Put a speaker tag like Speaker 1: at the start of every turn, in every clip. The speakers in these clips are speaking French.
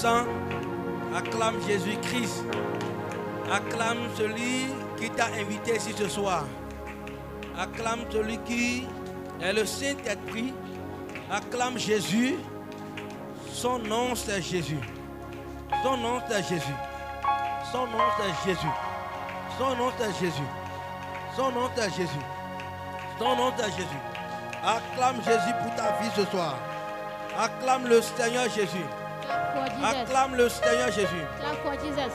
Speaker 1: Tout-Puissant, acclame Jésus-Christ. Acclame celui qui t'a invité ici ce soir. Acclame celui qui est le Saint-Esprit. Acclame Jésus. Son nom c'est Jésus. Son nom c'est Jésus. Son nom c'est Jésus. Son nom c'est Jésus. Son nom c'est Jésus. Son nom c'est Jésus. Acclame Jésus pour ta vie ce soir. Acclame le Seigneur Jésus. Acclame le Seigneur Jésus.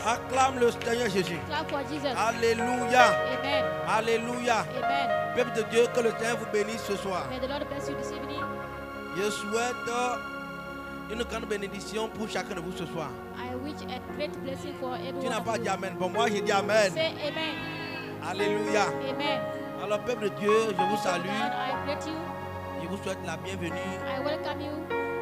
Speaker 1: Acclame le Seigneur Jésus. Alléluia.
Speaker 2: Amen.
Speaker 1: Alléluia.
Speaker 2: Amen.
Speaker 1: Peuple de Dieu, que le Seigneur vous bénisse ce soir.
Speaker 2: May the Lord bless you this evening.
Speaker 1: Je souhaite une grande bénédiction pour chacun de vous ce soir.
Speaker 2: I wish a great blessing for everyone.
Speaker 1: Tu n'as pas
Speaker 2: of
Speaker 1: dit
Speaker 2: you.
Speaker 1: Amen. Pour moi, j'ai dit Amen.
Speaker 2: Say amen.
Speaker 1: Alléluia.
Speaker 2: Amen.
Speaker 1: Alors, peuple de Dieu, je vous salue.
Speaker 2: And I greet you.
Speaker 1: Je vous souhaite la bienvenue
Speaker 2: I welcome you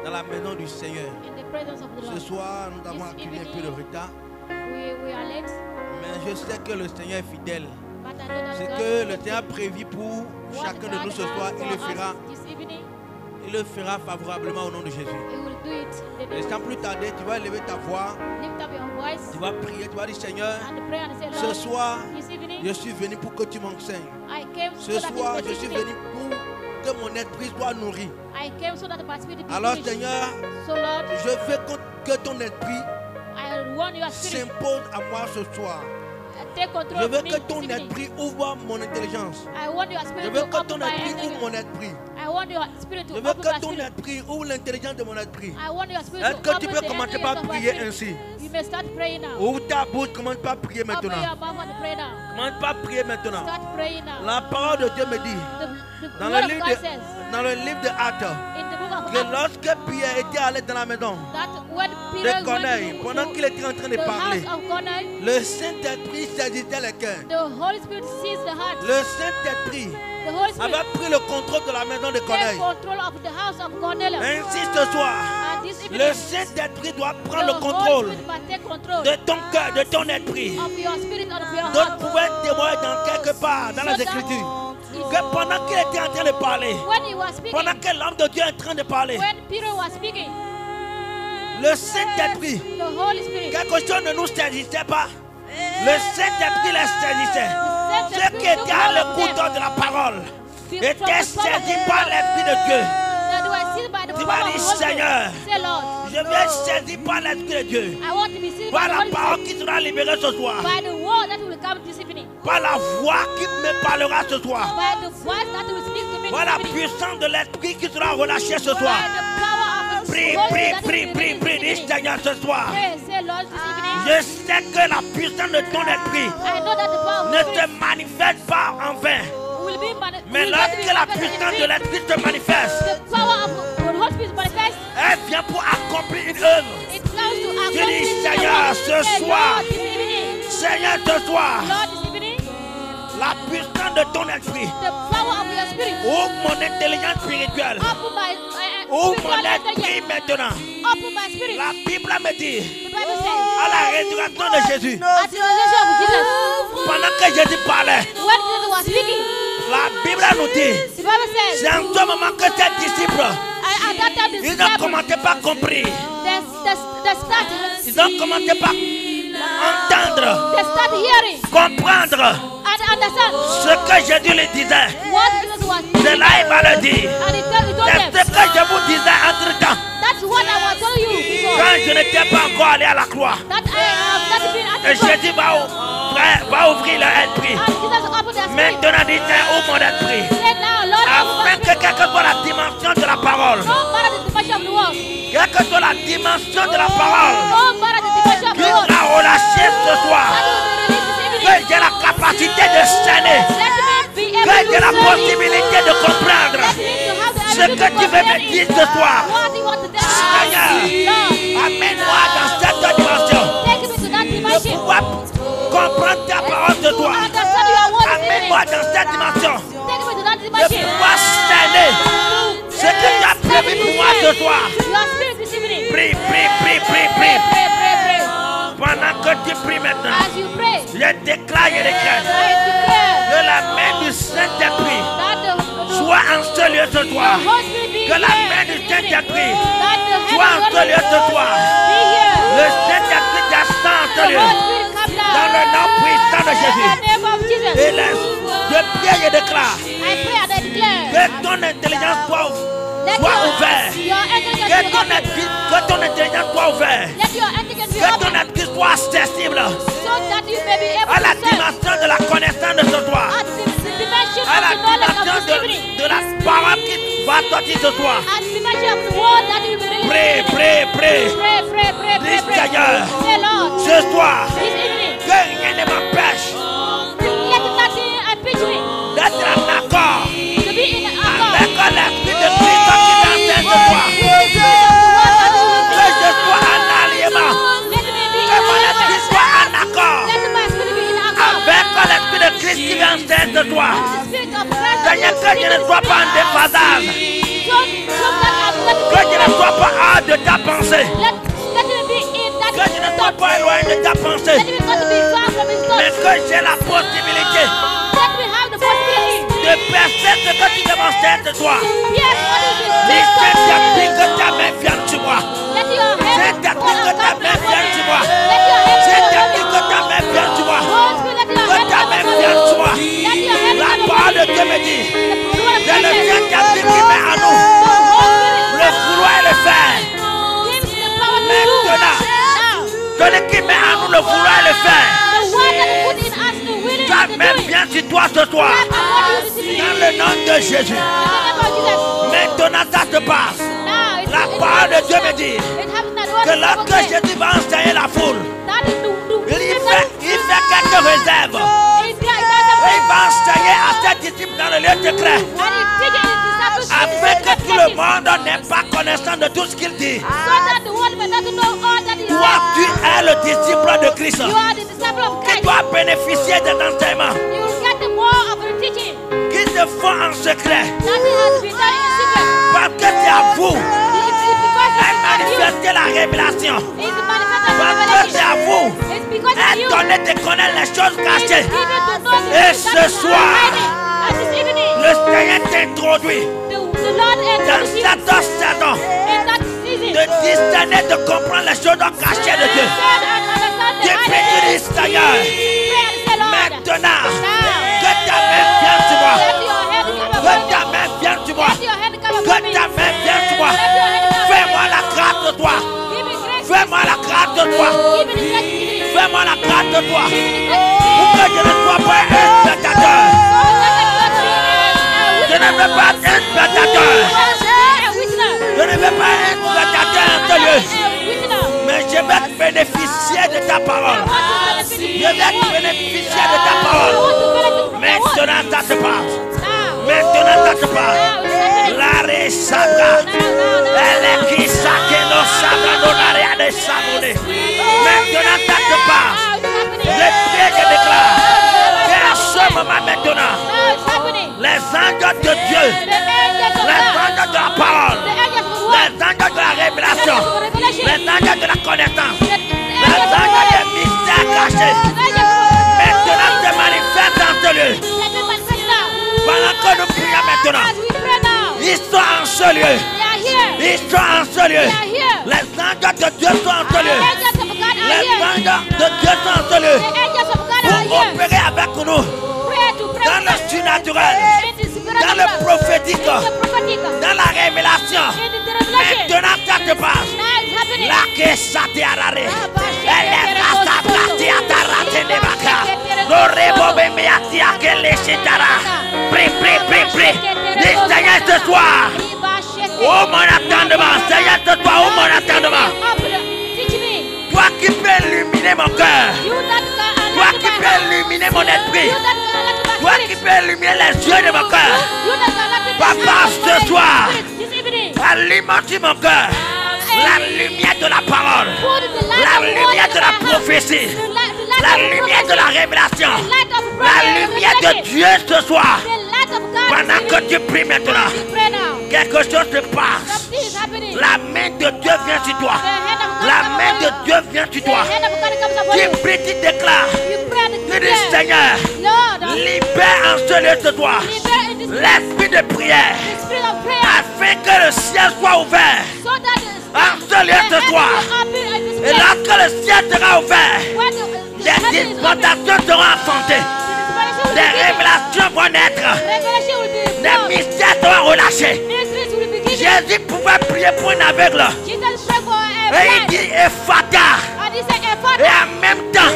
Speaker 1: dans la maison du Seigneur.
Speaker 2: in the presence of the
Speaker 1: Ce
Speaker 2: Lord.
Speaker 1: soir, nous avons accumulé un peu de retard,
Speaker 2: We are late,
Speaker 1: mais je sais que le Seigneur est fidèle.
Speaker 2: but I know that
Speaker 1: Ce
Speaker 2: God
Speaker 1: que
Speaker 2: is
Speaker 1: le Seigneur a
Speaker 2: faithful.
Speaker 1: prévu pour
Speaker 2: What
Speaker 1: chacun de
Speaker 2: God
Speaker 1: nous ce
Speaker 2: has
Speaker 1: soir, il le
Speaker 2: for
Speaker 1: fera.
Speaker 2: us this evening,
Speaker 1: Il le fera favorablement au nom de Jésus.
Speaker 2: He will do it. In the
Speaker 1: Et
Speaker 2: name
Speaker 1: sans plus tarder, tu vas élever ta voix,
Speaker 2: Lift up your voice
Speaker 1: tu vas prier, tu vas dire Seigneur,
Speaker 2: and pray and say,
Speaker 1: ce
Speaker 2: Lord,
Speaker 1: soir,
Speaker 2: this evening
Speaker 1: je suis venu pour que tu m'enseignes.
Speaker 2: I came
Speaker 1: Ce
Speaker 2: so that you
Speaker 1: soir,
Speaker 2: may
Speaker 1: je
Speaker 2: teach
Speaker 1: suis
Speaker 2: me.
Speaker 1: venu pour que mon esprit soit nourri.
Speaker 2: I came so that my spirit be
Speaker 1: Alors
Speaker 2: nourished.
Speaker 1: Seigneur,
Speaker 2: So Lord,
Speaker 1: je veux que ton esprit
Speaker 2: I want your spirit
Speaker 1: s'impose à moi ce soir.
Speaker 2: take control
Speaker 1: Je
Speaker 2: of
Speaker 1: veux
Speaker 2: me
Speaker 1: que
Speaker 2: this
Speaker 1: ton
Speaker 2: evening.
Speaker 1: esprit ouvre mon intelligence.
Speaker 2: I want your
Speaker 1: Je
Speaker 2: spirit
Speaker 1: veux
Speaker 2: to
Speaker 1: que
Speaker 2: open
Speaker 1: ton
Speaker 2: my
Speaker 1: esprit ouvre
Speaker 2: understanding.
Speaker 1: mon esprit.
Speaker 2: I want your spirit to
Speaker 1: Je veux
Speaker 2: open my
Speaker 1: que ton
Speaker 2: spirit.
Speaker 1: esprit ouvre l'intelligence de mon esprit.
Speaker 2: I want your spirit
Speaker 1: Est-ce
Speaker 2: to
Speaker 1: que tu
Speaker 2: open
Speaker 1: peux
Speaker 2: the
Speaker 1: commencer
Speaker 2: intelligence
Speaker 1: par
Speaker 2: of my
Speaker 1: prier
Speaker 2: spirit.
Speaker 1: ainsi?
Speaker 2: You may start praying now.
Speaker 1: Ouvre ta bouche, commence pas à prier
Speaker 2: Open
Speaker 1: maintenant.
Speaker 2: your mouth and pray now.
Speaker 1: Commence pas à prier maintenant.
Speaker 2: Start praying now.
Speaker 1: La parole de Dieu me dit,
Speaker 2: The
Speaker 1: dans
Speaker 2: word
Speaker 1: le
Speaker 2: of
Speaker 1: livre
Speaker 2: God says
Speaker 1: dans le livre de Actes,
Speaker 2: in the book of
Speaker 1: que
Speaker 2: Acts
Speaker 1: lorsque Pierre était allé dans la maison
Speaker 2: that when Peter
Speaker 1: de Corneille,
Speaker 2: went
Speaker 1: pendant qu'il était en train de
Speaker 2: to the
Speaker 1: parler,
Speaker 2: house of Cornelius,
Speaker 1: le Saint-Esprit saisissait le cœur.
Speaker 2: the Holy Spirit sees the heart.
Speaker 1: Le Saint-Esprit
Speaker 2: The Holy Spirit
Speaker 1: avait pris le contrôle de la maison de
Speaker 2: take
Speaker 1: Corneille.
Speaker 2: control of the house of Cornelius.
Speaker 1: Ainsi ce soir,
Speaker 2: And this
Speaker 1: le
Speaker 2: evening,
Speaker 1: Saint-Esprit doit
Speaker 2: the
Speaker 1: prendre le
Speaker 2: Holy
Speaker 1: contrôle
Speaker 2: Spirit must take control
Speaker 1: de ton cœur, de ton esprit.
Speaker 2: of your spirit and of your
Speaker 1: Donc,
Speaker 2: heart.
Speaker 1: pouvait témoigner dans quelque part, dans les Écritures, que pendant qu'il était en train de parler,
Speaker 2: When he was speaking,
Speaker 1: pendant que l'homme de Dieu est en train de parler,
Speaker 2: when Peter was speaking,
Speaker 1: le Saint-Esprit,
Speaker 2: the Holy Spirit,
Speaker 1: quelque chose ne nous saisissait pas. Le Saint-Esprit les saisissait.
Speaker 2: the
Speaker 1: Ceux
Speaker 2: Saint
Speaker 1: qui étaient à l'écoute de la parole étaient saisis par l'Esprit de Dieu.
Speaker 2: that were seized by the
Speaker 1: Tu
Speaker 2: power
Speaker 1: vas
Speaker 2: of the
Speaker 1: dire,
Speaker 2: Holy Spirit.
Speaker 1: Seigneur,
Speaker 2: Say, Lord,
Speaker 1: je viens saisi par l'Esprit de Dieu.
Speaker 2: I want to be seized by
Speaker 1: Par
Speaker 2: the
Speaker 1: la
Speaker 2: Holy
Speaker 1: parole
Speaker 2: Spirit,
Speaker 1: qui sera libérée ce soir.
Speaker 2: by the word that will come this evening,
Speaker 1: Par la voix qui me parlera ce soir.
Speaker 2: by the voice that will speak to me
Speaker 1: Par la
Speaker 2: this evening,
Speaker 1: puissance de l'Esprit qui sera relâchée ce
Speaker 2: by
Speaker 1: soir.
Speaker 2: the power of the
Speaker 1: Prie,
Speaker 2: Holy
Speaker 1: prie,
Speaker 2: Spirit that
Speaker 1: prie,
Speaker 2: will
Speaker 1: prie,
Speaker 2: be
Speaker 1: prie, dis
Speaker 2: this evening.
Speaker 1: Seigneur ce soir.
Speaker 2: Pray, say, Lord, this evening,
Speaker 1: Je sais que la puissance de ton esprit
Speaker 2: I know that the power of
Speaker 1: ne
Speaker 2: the
Speaker 1: se
Speaker 2: Spirit
Speaker 1: manifeste pas en vain.
Speaker 2: will be
Speaker 1: Mais lorsque la puissance de l'esprit se manifeste,
Speaker 2: the power of the Holy Spirit manifest,
Speaker 1: elle vient pour accomplir une œuvre.
Speaker 2: it comes to
Speaker 1: dis,
Speaker 2: accomplish
Speaker 1: Seigneur,
Speaker 2: the
Speaker 1: ce
Speaker 2: Say,
Speaker 1: soir,
Speaker 2: Lord, this evening,
Speaker 1: Seigneur, ce soir,
Speaker 2: Lord, this evening,
Speaker 1: la puissance de ton esprit
Speaker 2: the power of your spirit,
Speaker 1: ouvre mon intelligence spirituelle.
Speaker 2: open my
Speaker 1: Ouvre
Speaker 2: spiritual
Speaker 1: mon esprit
Speaker 2: intelligence,
Speaker 1: maintenant.
Speaker 2: open my spirit.
Speaker 1: La Bible me dit,
Speaker 2: The Bible says,
Speaker 1: à la résurrection de Jésus,
Speaker 2: at the resurrection of Jesus,
Speaker 1: pendant que Jésus parlait,
Speaker 2: when Jesus was speaking,
Speaker 1: la Bible nous dit,
Speaker 2: the Bible says,
Speaker 1: c'est en ce moment que tes disciples,
Speaker 2: at that time the
Speaker 1: ils n'ont
Speaker 2: disciples,
Speaker 1: commencé pas compris.
Speaker 2: they start
Speaker 1: Ils ont commencé par entendre,
Speaker 2: they start hearing
Speaker 1: comprendre
Speaker 2: and understand
Speaker 1: ce que Jésus lui disait.
Speaker 2: what Jesus was
Speaker 1: C'est
Speaker 2: speaking.
Speaker 1: là il va le dire.
Speaker 2: And he told
Speaker 1: C'est
Speaker 2: them,
Speaker 1: ce que je vous disais entre temps,
Speaker 2: that's what I was telling you before,
Speaker 1: quand je n'étais pas encore allé à la croix.
Speaker 2: that I have not been at
Speaker 1: Et
Speaker 2: the cross.
Speaker 1: Jésus va ouvrir leur esprit.
Speaker 2: And Jesus opened their spirit.
Speaker 1: Maintenant, dis ouvre mon esprit.
Speaker 2: Say now, Lord, open my
Speaker 1: Afin que
Speaker 2: spirit.
Speaker 1: quelle que soit la dimension de la parole,
Speaker 2: No matter the dimension of the world,
Speaker 1: quelle que soit la dimension de la parole,
Speaker 2: no matter the dimension of
Speaker 1: qui
Speaker 2: the world,
Speaker 1: sera relâchée ce soir,
Speaker 2: that will be released this evening.
Speaker 1: que j'ai la capacité de cerner,
Speaker 2: Let me be
Speaker 1: que
Speaker 2: able
Speaker 1: j'ai
Speaker 2: to
Speaker 1: la
Speaker 2: serve you.
Speaker 1: possibilité de comprendre
Speaker 2: Let me to have the
Speaker 1: ce
Speaker 2: ability
Speaker 1: que
Speaker 2: to
Speaker 1: tu veux me
Speaker 2: comprehend
Speaker 1: dire ce soir.
Speaker 2: what you want to tell me.
Speaker 1: Seigneur,
Speaker 2: Lord,
Speaker 1: amène-moi dans cette dimension
Speaker 2: take me to that
Speaker 1: de
Speaker 2: dimension.
Speaker 1: pouvoir comprendre ta parole de toi.
Speaker 2: Understand your word this
Speaker 1: Amène-moi
Speaker 2: evening.
Speaker 1: dans cette dimension
Speaker 2: Take me to that
Speaker 1: de
Speaker 2: dimension.
Speaker 1: pouvoir cerner ce que tu as prévu pour moi ce soir.
Speaker 2: Your spirit this evening.
Speaker 1: Prie, prie, prie, prie,
Speaker 2: Pray,
Speaker 1: prie.
Speaker 2: pray, pray, pray.
Speaker 1: Pendant que tu pries maintenant,
Speaker 2: As you pray,
Speaker 1: je déclare et déclare
Speaker 2: I declare
Speaker 1: que la main du Saint-Esprit
Speaker 2: that the
Speaker 1: soit en ce lieu ce soir.
Speaker 2: Holy Spirit be
Speaker 1: Que la
Speaker 2: here
Speaker 1: main du
Speaker 2: this evening.
Speaker 1: Saint-Esprit
Speaker 2: That the
Speaker 1: soit en
Speaker 2: heaven
Speaker 1: ce lieu ce soir.
Speaker 2: be here.
Speaker 1: Le Saint-Esprit descend en ce
Speaker 2: The
Speaker 1: lieu.
Speaker 2: Holy Spirit come down.
Speaker 1: Dans le nom puissant de
Speaker 2: In
Speaker 1: Jésus.
Speaker 2: the name of Jesus.
Speaker 1: Et je prie et déclare
Speaker 2: I pray and I declare.
Speaker 1: que ton intelligence
Speaker 2: Let
Speaker 1: soit ouverte.
Speaker 2: your intelligence
Speaker 1: Que
Speaker 2: be
Speaker 1: ton
Speaker 2: open.
Speaker 1: intelligence soit ouverte.
Speaker 2: Let your intelligence be
Speaker 1: Que ton
Speaker 2: open.
Speaker 1: esprit soit accessible
Speaker 2: So that you may be able
Speaker 1: à la
Speaker 2: to serve
Speaker 1: dimension de la connaissance de ce soir.
Speaker 2: at the dimension
Speaker 1: À
Speaker 2: of
Speaker 1: la
Speaker 2: the knowledge of
Speaker 1: dimension
Speaker 2: this evening.
Speaker 1: de la parole qui va sortir ce soir.
Speaker 2: At the dimension of the word that will be released.
Speaker 1: Prie,
Speaker 2: this evening.
Speaker 1: prie, prie.
Speaker 2: Pray.
Speaker 1: Dis, Seigneur,
Speaker 2: Say, Lord,
Speaker 1: ce soir,
Speaker 2: this evening,
Speaker 1: que rien ne m'empêche
Speaker 2: let nothing impede me
Speaker 1: d'être en accord
Speaker 2: to be in accord.
Speaker 1: avec l'esprit de Christ qui t'enseigne ce soir. Que je sois en alliement.
Speaker 2: Let me be
Speaker 1: Que mon
Speaker 2: in
Speaker 1: esprit
Speaker 2: accord.
Speaker 1: soit en accord
Speaker 2: Let my spirit be in accord.
Speaker 1: avec l'esprit de Christ qui m'enseigne ce soir.
Speaker 2: The spirit of Christ.
Speaker 1: Seigneur, que je ne sois pas en déphasage.
Speaker 2: So that I'm not
Speaker 1: Que je ne sois pas hors de ta pensée.
Speaker 2: let me be in that
Speaker 1: Que je ne sois pas éloigné de ta pensée.
Speaker 2: let me not be far from his
Speaker 1: Mais
Speaker 2: thoughts.
Speaker 1: que j'ai la possibilité
Speaker 2: Let me have the possibility
Speaker 1: de percer ce que tu me m'enseignes ce soir.
Speaker 2: yes, what is this?
Speaker 1: Dis, Saint-Esprit, que ta main vienne sur moi.
Speaker 2: Let your hand
Speaker 1: Saint-Esprit, que ta main vienne sur moi.
Speaker 2: Let your hand
Speaker 1: Saint-Esprit, que ta main vienne sur moi.
Speaker 2: Holy Spirit, let your
Speaker 1: Que
Speaker 2: hand
Speaker 1: ta main vienne sur moi.
Speaker 2: Let your hand
Speaker 1: La parole de Dieu me dit, c'est le Saint-Esprit qui met en nous le vouloir et le faire. Celui qui met en nous le vouloir et le faire. Ta main vient sur toi ce soir. Dans le nom de Jésus. Maintenant ça se passe. La parole de Dieu me dit que lorsque Jésus va enseigner la foule, il fait quelques réserves. Et il va enseigner à ses disciples dans le lieu secret. Afin que tout le monde n'ait pas connaissance de tout ce qu'il dit. Toi, tu es le disciple de Christ. Tu dois bénéficier des enseignements qui se font en secret. Parce que c'est à vous de manifester la révélation. Parce que c'est à vous de donner de connaître les choses cachées. Et ce soir, le Seigneur t'introduit dans cette saison de discerner, de comprendre les choses cachées de Dieu. Depuis tu dis, Seigneur, maintenant, que ta main vienne sur moi. Que ta main vienne sur moi. Que ta main vienne sur moi. Fais-moi la grâce de toi. Fais-moi la grâce de toi. Fais-moi la grâce de toi. Pour que je ne sois pas un spectateur. Je ne veux pas être un spectateur. Je ne veux pas être spectateur en ce lieu. Mais je vais bénéficier de ta parole. Je vais bénéficier de ta parole. Maintenant ça se passe. Maintenant ça se passe. La resabra. Elle est qui s'accède au sabra de la réa de sabouné. Maintenant ça se passe. Je prie et déclare qu'à ce moment maintenant, les anges de Dieu, les anges de la parole, les anges de la révélation, les anges de la connaissance, les anges des mystères cachés, maintenant se manifestent dans ce lieu. Pendant que nous prions maintenant, ils sont en ce lieu. Ils sont en ce lieu. Les anges de Dieu sont en ce lieu. Les anges de Dieu sont en ce lieu. Pour opérer avec nous dans le surnaturel, dans le prophétique, dans la révélation. Maintenant ça se passe. La quesa te arare. Elle est rasta prati atarate de baka. No rebobe me atia que le chitara. Prie. Dis Seigneur ce soir. Oh mon attendement. Seigneur ce soir. Oh mon attendement. Toi qui peux illuminer mon cœur. Toi qui peux illuminer mon esprit. Toi qui peux illuminer les yeux de mon cœur. Papa ce soir. Alimente mon cœur. La lumière de la parole, la lumière de la prophétie, la lumière de la révélation, la lumière de Dieu ce soir. Pendant que tu pries maintenant, quelque chose se passe. La main de Dieu vient sur toi. La main de Dieu vient sur toi. Tu pries, tu déclares. Tu dis Seigneur, libère en ce lieu ce soir l'esprit de prière afin que le ciel soit ouvert. En ce lieu ce soir, Et lorsque le ciel sera ouvert, des dispensations seront affrontées. Des révélations vont naître. Des mystères seront relâchés. Jésus pouvait prier pour une aveugle. Et il dit Ephata. Et en même temps,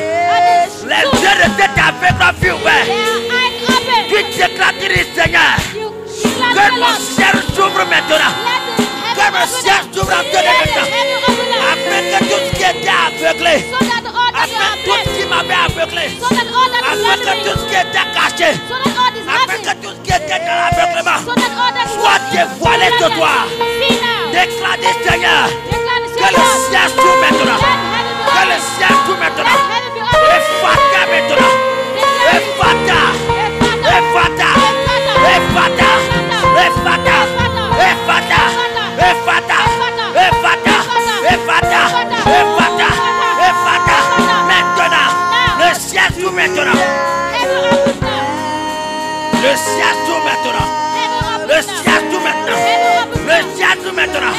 Speaker 1: les yeux de cet aveugle ont vu ouvert. Tu déclares, Seigneur, que mon ciel s'ouvre maintenant. Que mon ciel s'ouvre maintenant. Afin que tout ce qui était aveuglé, afin que tout ce qui m'avait aveuglé, afin que tout ce qui était caché, afin que tout ce qui était dans l'aveuglement soit dévoilé ce soir. Déclare, Seigneur, que le ciel s'ouvre maintenant. Que le ciel s'ouvre maintenant. Ephata maintenant. Ephata. Ephata. Ephata. Ephata. Ephata. Ephata. Ephata. Ephata. Ephata. Ephata. Maintenant. Le ciel s'ouvre maintenant. Le ciel s'ouvre maintenant. Le ciel s'ouvre maintenant. Le ciel s'ouvre maintenant.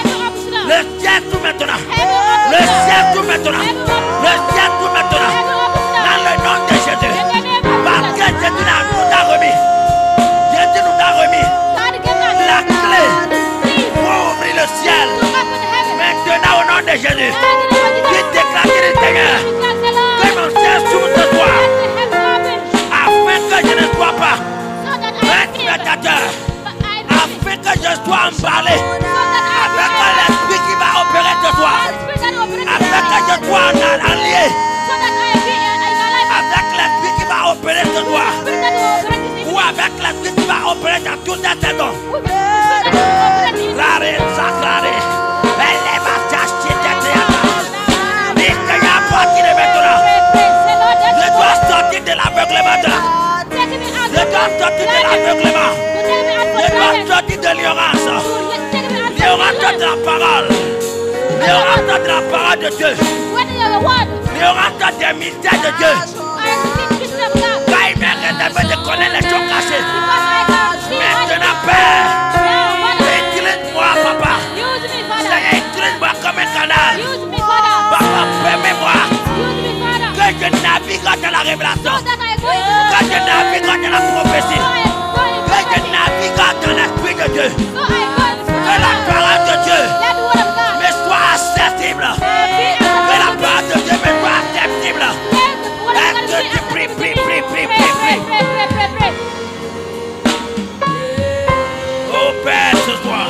Speaker 1: Le ciel s'ouvre maintenant. Le ciel s'ouvre maintenant. Le ciel s'ouvre maintenant. Dans le nom de Jésus. Parce que Jésus nous a remis. Jésus nous a remis la clé pour ouvrir le ciel. Maintenant au nom de Jésus. Qui déclare, Seigneur, que mon ciel s'ouvre ce soir. Afin que je ne sois pas un spectateur. Afin que je sois emballé avec l'esprit qui va opérer ce soir. Afin que je sois allié avec l'esprit qui va opérer ce soir. Ou avec l'esprit qui va opérer dans toute la saison. Rare, sacré. Elle est ma tâche qui est maintenant. Je dois sortir de l'aveuglement. Je dois sortir de l'aveuglement. Je dois sortir de l'ignorance. L'ignorance de la parole. L'ignorance de la parole de Dieu. L'ignorance des mystères de Dieu. Quand il m'est réservé de connaître les choses cachées. Maintenant, Père, utilise-moi, Papa. Seigneur, utilise-moi comme un canal. Papa, permets-moi que je navigue dans la révélation. Que je navigue dans la prophétie. Que je navigue dans l'esprit de Dieu. Que la parole de Dieu me soit accessible. Que la parole de Dieu me soit accessible. Est-ce que tu pries, prie. Oh Père, ce soir.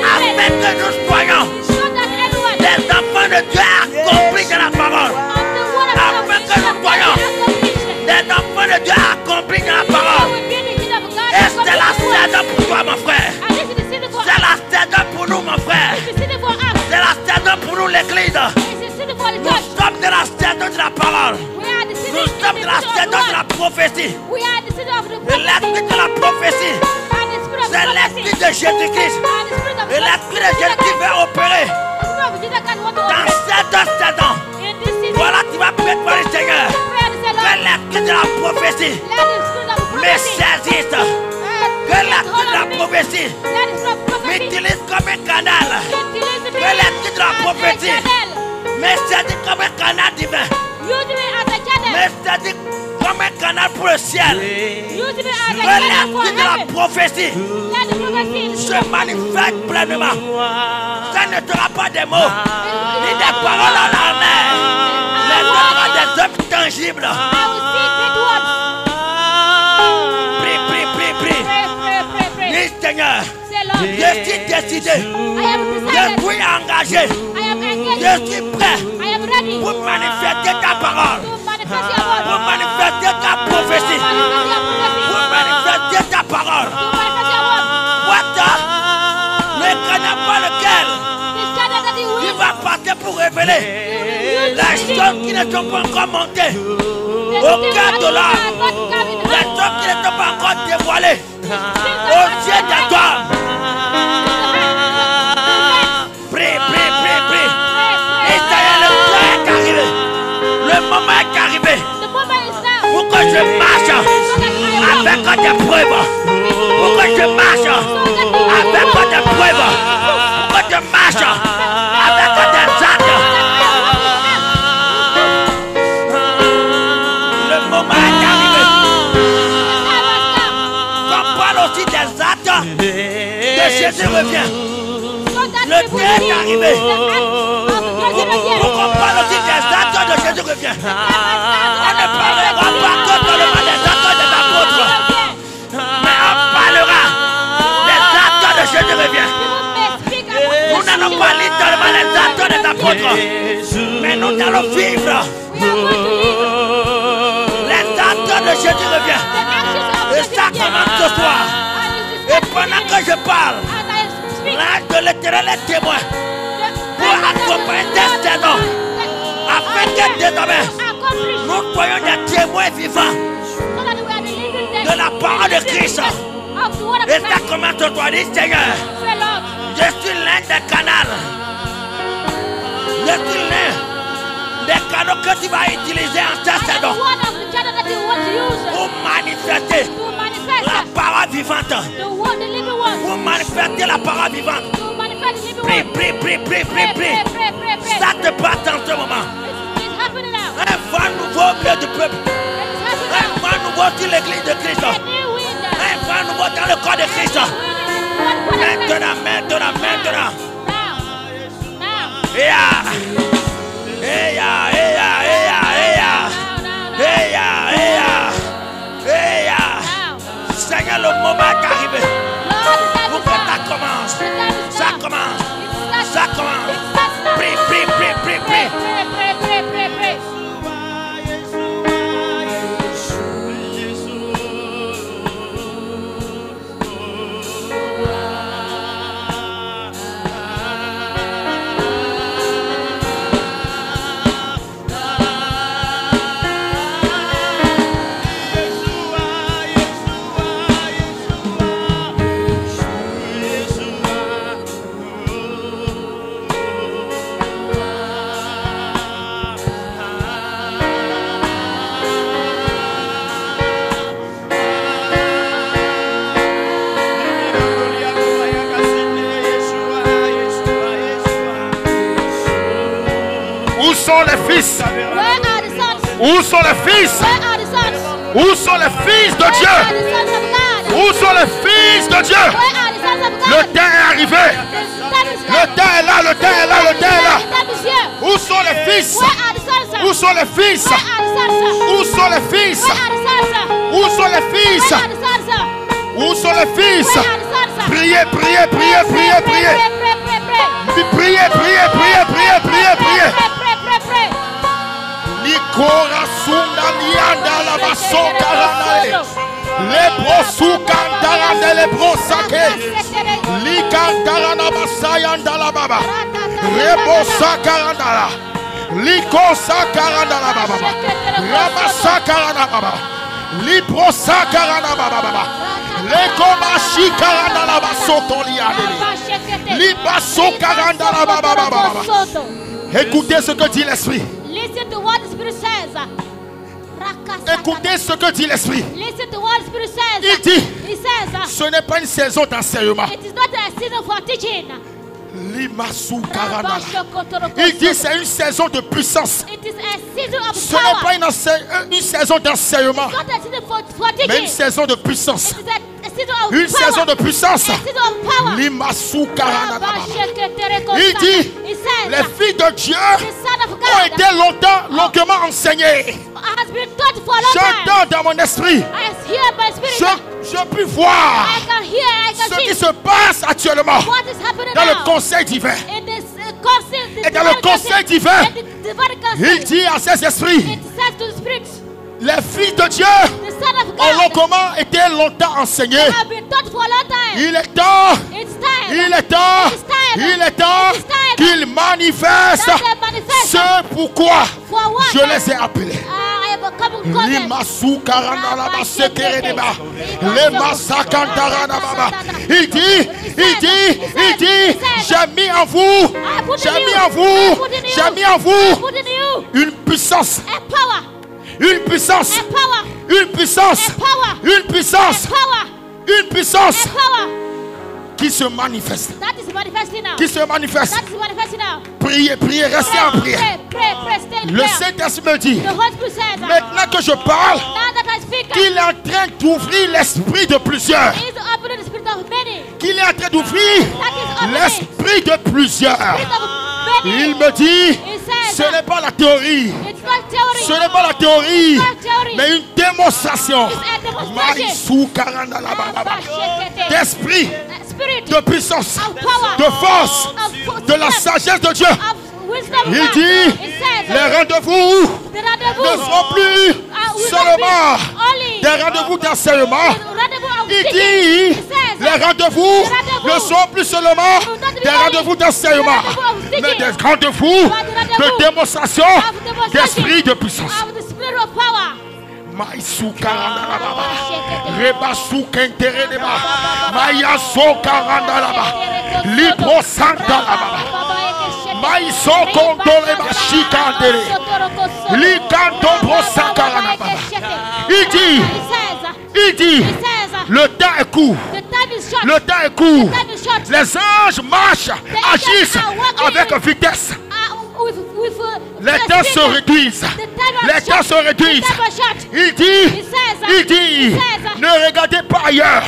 Speaker 1: Afin que nous soyons des enfants de Dieu accomplis dans la parole. Afin que nous soyons des enfants de Dieu accomplis dans la parole. Et c'est la saison pour toi, mon frère. C'est la saison pour nous, mon frère. C'est la saison pour nous, l'église. Nous sommes de la saison de la parole. Nous sommes de la saison de la prophétie. Et l'esprit de la prophétie, c'est l'esprit de Jésus-Christ. Et l'esprit de Jésus-Christ va opérer dans cette saison. Voilà, tu vas prier pour le Seigneur. Que l'esprit de la prophétie me saisisse. Que l'esprit de la prophétie m'utilise comme un canal. Que l'esprit de la prophétie me saisisse comme un canal divin. Me saisisse comme un canal pour le le ciel,
Speaker 2: Use me
Speaker 1: que
Speaker 2: as a channel for
Speaker 1: l'esprit de la
Speaker 2: heaven.
Speaker 1: prophétie
Speaker 2: Let the prophecy
Speaker 1: se manifeste pleinement. Ça ne sera pas des mots, ni des paroles en la mer, mais ce sera des œuvres tangibles.
Speaker 2: I will see great words.
Speaker 1: Prie, prie, prie, prie.
Speaker 2: Pray.
Speaker 1: Dis Seigneur,
Speaker 2: Say, Lord,
Speaker 1: je suis décidé,
Speaker 2: I am
Speaker 1: je
Speaker 2: decided.
Speaker 1: suis engagé,
Speaker 2: I am engaged.
Speaker 1: je suis prêt
Speaker 2: I am ready
Speaker 1: pour manifester ta parole,
Speaker 2: to manifest your word.
Speaker 1: pour manifester ta prophétie,
Speaker 2: Manifest your prophecy.
Speaker 1: pour manifester ta parole.
Speaker 2: To manifest your word.
Speaker 1: What? Ne connais pas lequel
Speaker 2: The channel that you
Speaker 1: qui
Speaker 2: will.
Speaker 1: va passer pour révéler les choses qui ne sont pas encore montées au cœur de l'homme, les choses qui ne sont pas encore dévoilées aux yeux des hommes. Prie, prie, prie, prie. Et ça y est, le temps est arrivé. Le moment est arrivé
Speaker 2: The moment is now.
Speaker 1: pour que je marche avec des preuves. Pour que je marche avec des preuves. Pour que je marche avec des actes. Le moment est arrivé. Qu'on parle aussi des actes de Jésus revient. Le temps est arrivé. Pour qu'on parle aussi des actes de Jésus revient. On ne parlera pas que seulement des actes des apôtres, mais on parlera des actes de Jésus revient. Nous n'allons pas lire seulement les actes des apôtres, mais nous allons vivre les actes de Jésus revient. Et ça commence ce soir. Et pendant que je parle, l'ange de l'Éternel est témoin pour accompagner cette saison, afin que désormais nous soyons des témoins vivants de la parole de Christ. Et ça commence ce soir. Dis Seigneur, je suis l'un des canaux. Je suis l'un des canaux que tu vas utiliser en cette saison pour manifester la parole vivante. Pour manifester la parole vivante. Prie, prie, prie, prie, prie, prie. Ça te passe en ce moment. Un vent nouveau au milieu du peuple. Un vent nouveau sur l'église de Christ. Un vent nouveau dans le corps de Christ. Maintenant, maintenant, maintenant. Seigneur, le moment est arrivé pour que ça commence. Ça commence. Ça commence. Prie, prie, prie, prie, prie.
Speaker 3: Où sont les fils?
Speaker 2: Where are the sons?
Speaker 3: Où sont les fils?
Speaker 2: Where are the sons?
Speaker 3: Où sont les fils de
Speaker 2: Where are
Speaker 3: Dieu?
Speaker 2: the sons of God?
Speaker 3: Où sont les fils de Dieu?
Speaker 2: Where are the sons of
Speaker 3: Le
Speaker 2: God?
Speaker 3: temps est arrivé.
Speaker 2: The time is
Speaker 3: Le temps est là, le temps est là, le temps est là.
Speaker 2: The time is here.
Speaker 3: Où sont les fils?
Speaker 2: Where are the sons?
Speaker 3: Où sont les fils?
Speaker 2: Where are the sons?
Speaker 3: Où sont les fils?
Speaker 2: Where are the sons?
Speaker 3: Où sont les fils?
Speaker 2: Where are the sons?
Speaker 3: Où sont les fils?
Speaker 2: Where are the sons?
Speaker 3: Priez, priez, priez, priez, priez. Priez, priez, priez, priez, priez, priez. Nikora sunda nianda la basoka randale. Le brosuka ndarande le brosake. Likandara na basayanda la baba. Rebosa karandala. Likosa karandala baba. Rabasa karandala baba. Librosa karandala baba. Lekomashi karandala basoto liadele. Libaso karandala baba baba. Écoutez ce que dit l'esprit.
Speaker 2: Listen to what the Spirit says.
Speaker 3: Écoutez ce que dit l'esprit.
Speaker 2: Listen to what the Spirit says.
Speaker 3: Il dit,
Speaker 2: He says,
Speaker 3: ce n'est pas une saison d'enseignement.
Speaker 2: it is not a season for teaching.
Speaker 3: Il dit c'est une saison de puissance.
Speaker 2: It is a season of
Speaker 3: Ce n'est pas
Speaker 2: power.
Speaker 3: une saison d'enseignement,
Speaker 2: Not a season for
Speaker 3: mais une
Speaker 2: digging.
Speaker 3: saison de puissance.
Speaker 2: It is a season of
Speaker 3: Une
Speaker 2: power.
Speaker 3: saison de puissance.
Speaker 2: A season of power.
Speaker 3: Il dit,
Speaker 2: He says,
Speaker 3: les filles de Dieu
Speaker 2: the Son of
Speaker 3: ont
Speaker 2: God
Speaker 3: été longuement enseignées.
Speaker 2: has been taught for a long time.
Speaker 3: J'entends dans mon esprit,
Speaker 2: I hear by spirit.
Speaker 3: je puis voir
Speaker 2: I can hear, I
Speaker 3: ce
Speaker 2: can
Speaker 3: qui
Speaker 2: see
Speaker 3: se passe actuellement
Speaker 2: what is happening
Speaker 3: dans le
Speaker 2: now.
Speaker 3: conseil divin.
Speaker 2: In this council,
Speaker 3: Et dans le conseil divin,
Speaker 2: divine council,
Speaker 3: il dit à ses esprits,
Speaker 2: it says to the spirits,
Speaker 3: les filles de Dieu
Speaker 2: the Son of
Speaker 3: ont
Speaker 2: God
Speaker 3: longuement été longtemps enseignées.
Speaker 2: have been taught for a long time.
Speaker 3: Il est temps,
Speaker 2: It's time.
Speaker 3: il est temps,
Speaker 2: It's time.
Speaker 3: il est temps
Speaker 2: It's time.
Speaker 3: qu'ils manifestent
Speaker 2: That they manifest
Speaker 3: ce pourquoi
Speaker 2: for what
Speaker 3: je les ai appelés.
Speaker 2: I have come called them.
Speaker 3: Il dit, j'ai mis en vous, j'ai mis en vous
Speaker 2: Put in you
Speaker 3: une puissance,
Speaker 2: a power,
Speaker 3: une puissance,
Speaker 2: a power,
Speaker 3: une puissance,
Speaker 2: a power,
Speaker 3: une puissance,
Speaker 2: a power,
Speaker 3: une puissance
Speaker 2: a power
Speaker 3: qui se manifeste,
Speaker 2: that is manifesting now.
Speaker 3: qui se manifeste.
Speaker 2: That is manifesting now.
Speaker 3: Priez, priez, restez en prière.
Speaker 2: Pray, stay in
Speaker 3: Le
Speaker 2: prayer.
Speaker 3: Saint-Esprit me dit,
Speaker 2: The Holy Spirit says,
Speaker 3: maintenant que je parle,
Speaker 2: now that I speak,
Speaker 3: qu'il est en train d'ouvrir l'esprit de plusieurs.
Speaker 2: He is opening the spirit of many.
Speaker 3: Qu'il est en train d'ouvrir l'esprit de plusieurs.
Speaker 2: Spirit of many.
Speaker 3: Il me dit,
Speaker 2: He says,
Speaker 3: ce n'est pas la théorie,
Speaker 2: it's not theory.
Speaker 3: ce n'est pas la théorie,
Speaker 2: It's not theory.
Speaker 3: mais une démonstration
Speaker 2: It's a demonstration.
Speaker 3: Maïsou karanda la baba. D'esprit,
Speaker 2: Spirit
Speaker 3: de puissance,
Speaker 2: of power,
Speaker 3: de force,
Speaker 2: of
Speaker 3: de la sagesse de Dieu.
Speaker 2: of wisdom.
Speaker 3: Il
Speaker 2: God.
Speaker 3: dit,
Speaker 2: It says,
Speaker 3: les rendez-vous
Speaker 2: the rendezvous
Speaker 3: ne seront plus
Speaker 2: will
Speaker 3: seulement
Speaker 2: not be only
Speaker 3: des rendez-vous d'enseignement.
Speaker 2: rendezvous of
Speaker 3: Il
Speaker 2: teaching.
Speaker 3: dit,
Speaker 2: It says,
Speaker 3: les rendez-vous ne sont plus seulement des rendez-vous d'enseignement, mais des rendez-vous de démonstration d'esprit de puissance.
Speaker 2: of the spirit of power.
Speaker 3: Maïsou karanda la baba. Rebasou kentere de ba. Mayaso karanda la ba. Libro santa la baba. Maïso kontole ba shikandere. Likanto brosa karanda baba. Il dit, le temps est court.
Speaker 2: The time is short.
Speaker 3: Le temps est court.
Speaker 2: The time is short.
Speaker 3: Les anges marchent, agissent avec vitesse. Les temps se réduisent. Les temps se réduisent. Il dit, ne regardez pas ailleurs.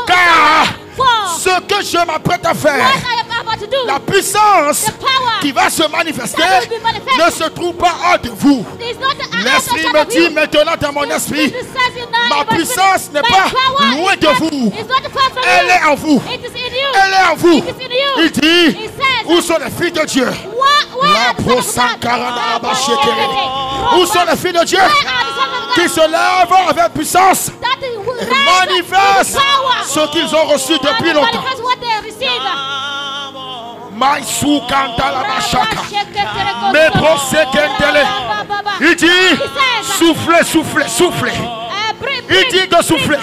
Speaker 3: Car ce que je m'apprête à faire, la puissance qui va se manifester ne se trouve pas hors de vous. L'esprit me dit maintenant dans mon esprit, ma puissance n'est pas loin de vous. Elle est en vous. Elle est en vous. Il dit, où sont les filles de Dieu? Où sont les filles de Dieu qui se lèvent avec puissance et manifestent ce qu'ils ont reçu depuis longtemps? Maïsou kanta la bachaka. Mais brossé kentele. Il dit, soufflez, soufflez, soufflez. Il dit de souffler.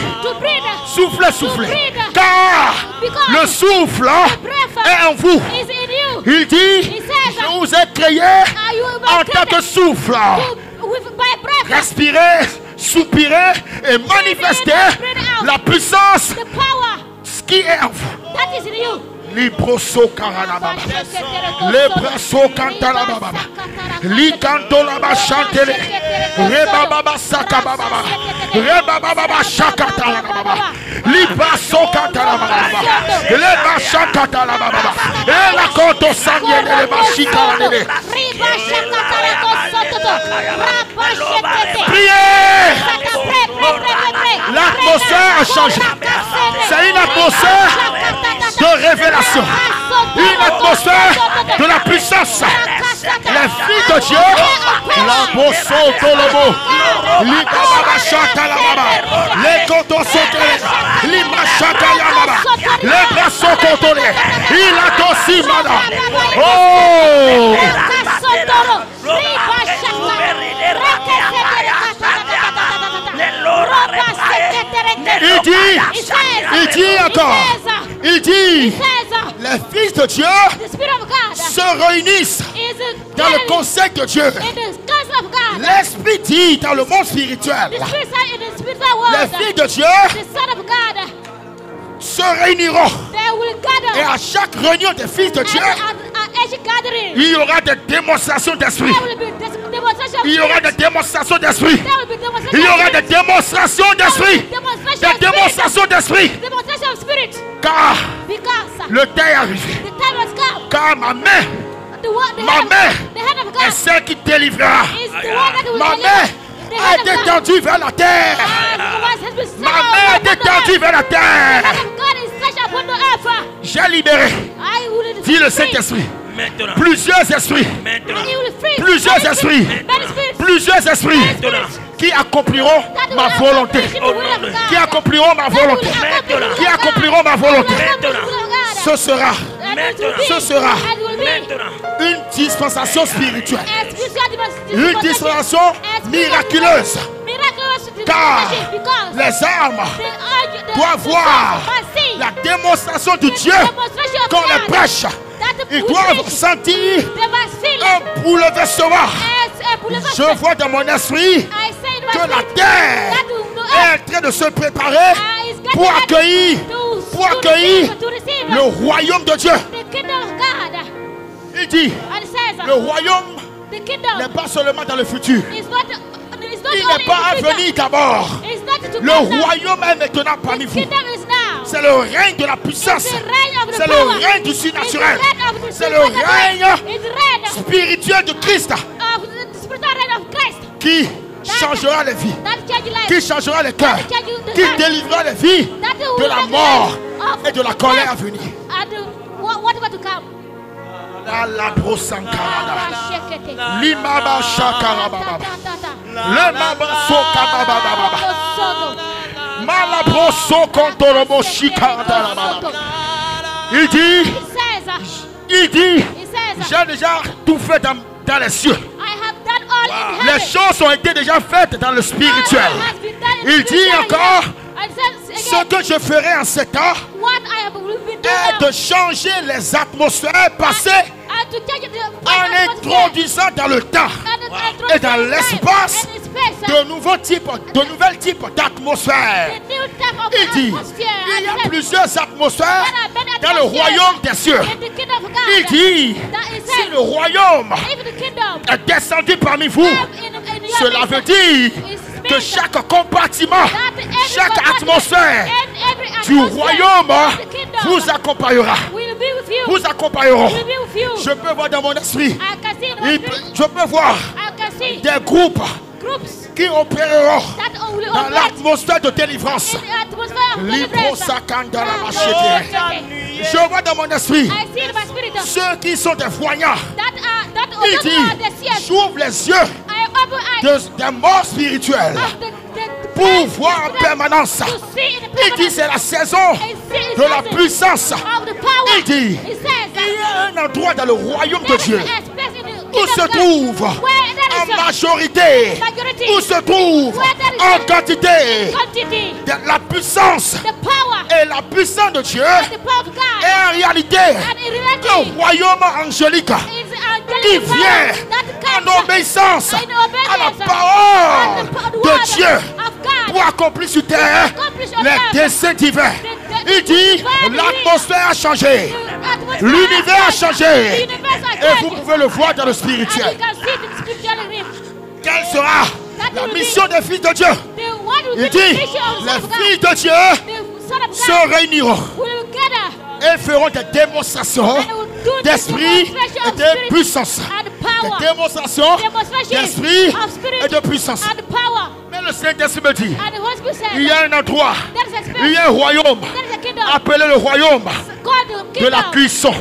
Speaker 3: Soufflez, soufflez. Car le souffle est en vous. Il dit, je vous ai créé en tant que souffle. Respirez, soupirez et manifestez la puissance qui est en vous. Libroso karanababa. Lebraso kantalababa. Likantolaba chantele. Rebababa sakababa. Rebababa shakatalababa. Libraso kantalababa. Leba shakatalababa. Et la koto sanyele leba shikalele. Priez. L'atmosphère a changé. C'est une atmosphère de révélation, une atmosphère de la puissance. Les filles de Dieu, la bosso tolobo, l'ibaba chata la baba, les koto sokele, l'imachaka yamaba, les brasso kotole, il a tosi mada. Oh! Il dit encore, il dit, les fils de Dieu se réunissent dans le conseil de Dieu. L'Esprit dit dans le monde spirituel, les filles de Dieu se réuniront Et à chaque réunion des fils de Dieu, il y aura des démonstrations d'esprit. Il y aura des démonstrations d'esprit. Il y aura des démonstrations d'esprit. Des démonstrations d'esprit. Car le temps est arrivé. Car ma main est celle qui délivrera. Ma main a été tendue vers la terre. Ma main a été tendue vers la terre. J'ai libéré, dit le Saint-Esprit, plusieurs esprits, plusieurs esprits qui accompliront ma volonté, qui accompliront ma volonté, qui accompliront ma volonté. Ce sera une dispensation spirituelle, une dispensation miraculeuse, car les âmes doivent voir la démonstration de Dieu quand les prêche. Ils doivent sentir un bouleversement. Je vois dans mon esprit que la terre est en train de se préparer pour accueillir le royaume de Dieu. Il dit, le royaume n'est pas seulement dans le futur. Il n'est pas à venir d'abord. Le royaume est maintenant parmi vous. C'est le règne de la puissance. C'est le règne du surnaturel. C'est le règne spirituel de Christ qui changera les vies, qui changera les cœurs, qui délivrera les vies de la mort et de la colère à venir. La brosankarada, l'imaba shakarababa, le maba sokababa, malabroso kontorobo shikarababa. Il dit, j'ai déjà tout fait dans les cieux. Les choses ont été déjà faites dans le spirituel. Il dit encore, ce que je ferai en ce temps est de changer les atmosphères passées en introduisant dans le temps et dans l'espace de nouveaux types, de nouvelles types d'atmosphères. Il dit, il y a plusieurs atmosphères dans le royaume des cieux. Il dit, si le royaume est descendu parmi vous, cela veut dire que chaque compartiment, chaque atmosphère du royaume vous accompagnera. Vous accompagneront. Je peux voir dans mon esprit, je peux voir des groupes qui opéreront dans l'atmosphère de délivrance. Je vois dans mon esprit ceux qui sont des voyants. Il dit, j'ouvre les yeux des morts spirituels pour voir en permanence. Il dit, c'est la saison de la puissance. Il dit, il y a un endroit dans le royaume de Dieu où se trouve en majorité, où se trouve en quantité la puissance et la puissance de Dieu. Et en réalité, le royaume angélique qui vient en obéissance à la parole de Dieu pour accomplir sur terre les desseins divins. Il dit, l'atmosphère a changé, l'univers a changé, et vous pouvez le voir dans le spirituel. Quelle sera la mission des fils de Dieu? Il dit, les fils de Dieu se réuniront et feront des démonstrations d'esprit et de puissance. Des démonstrations d'esprit et de puissance. Mais le Saint-Esprit me dit, il y a un endroit, il y a un royaume appelé le royaume de la cuisson.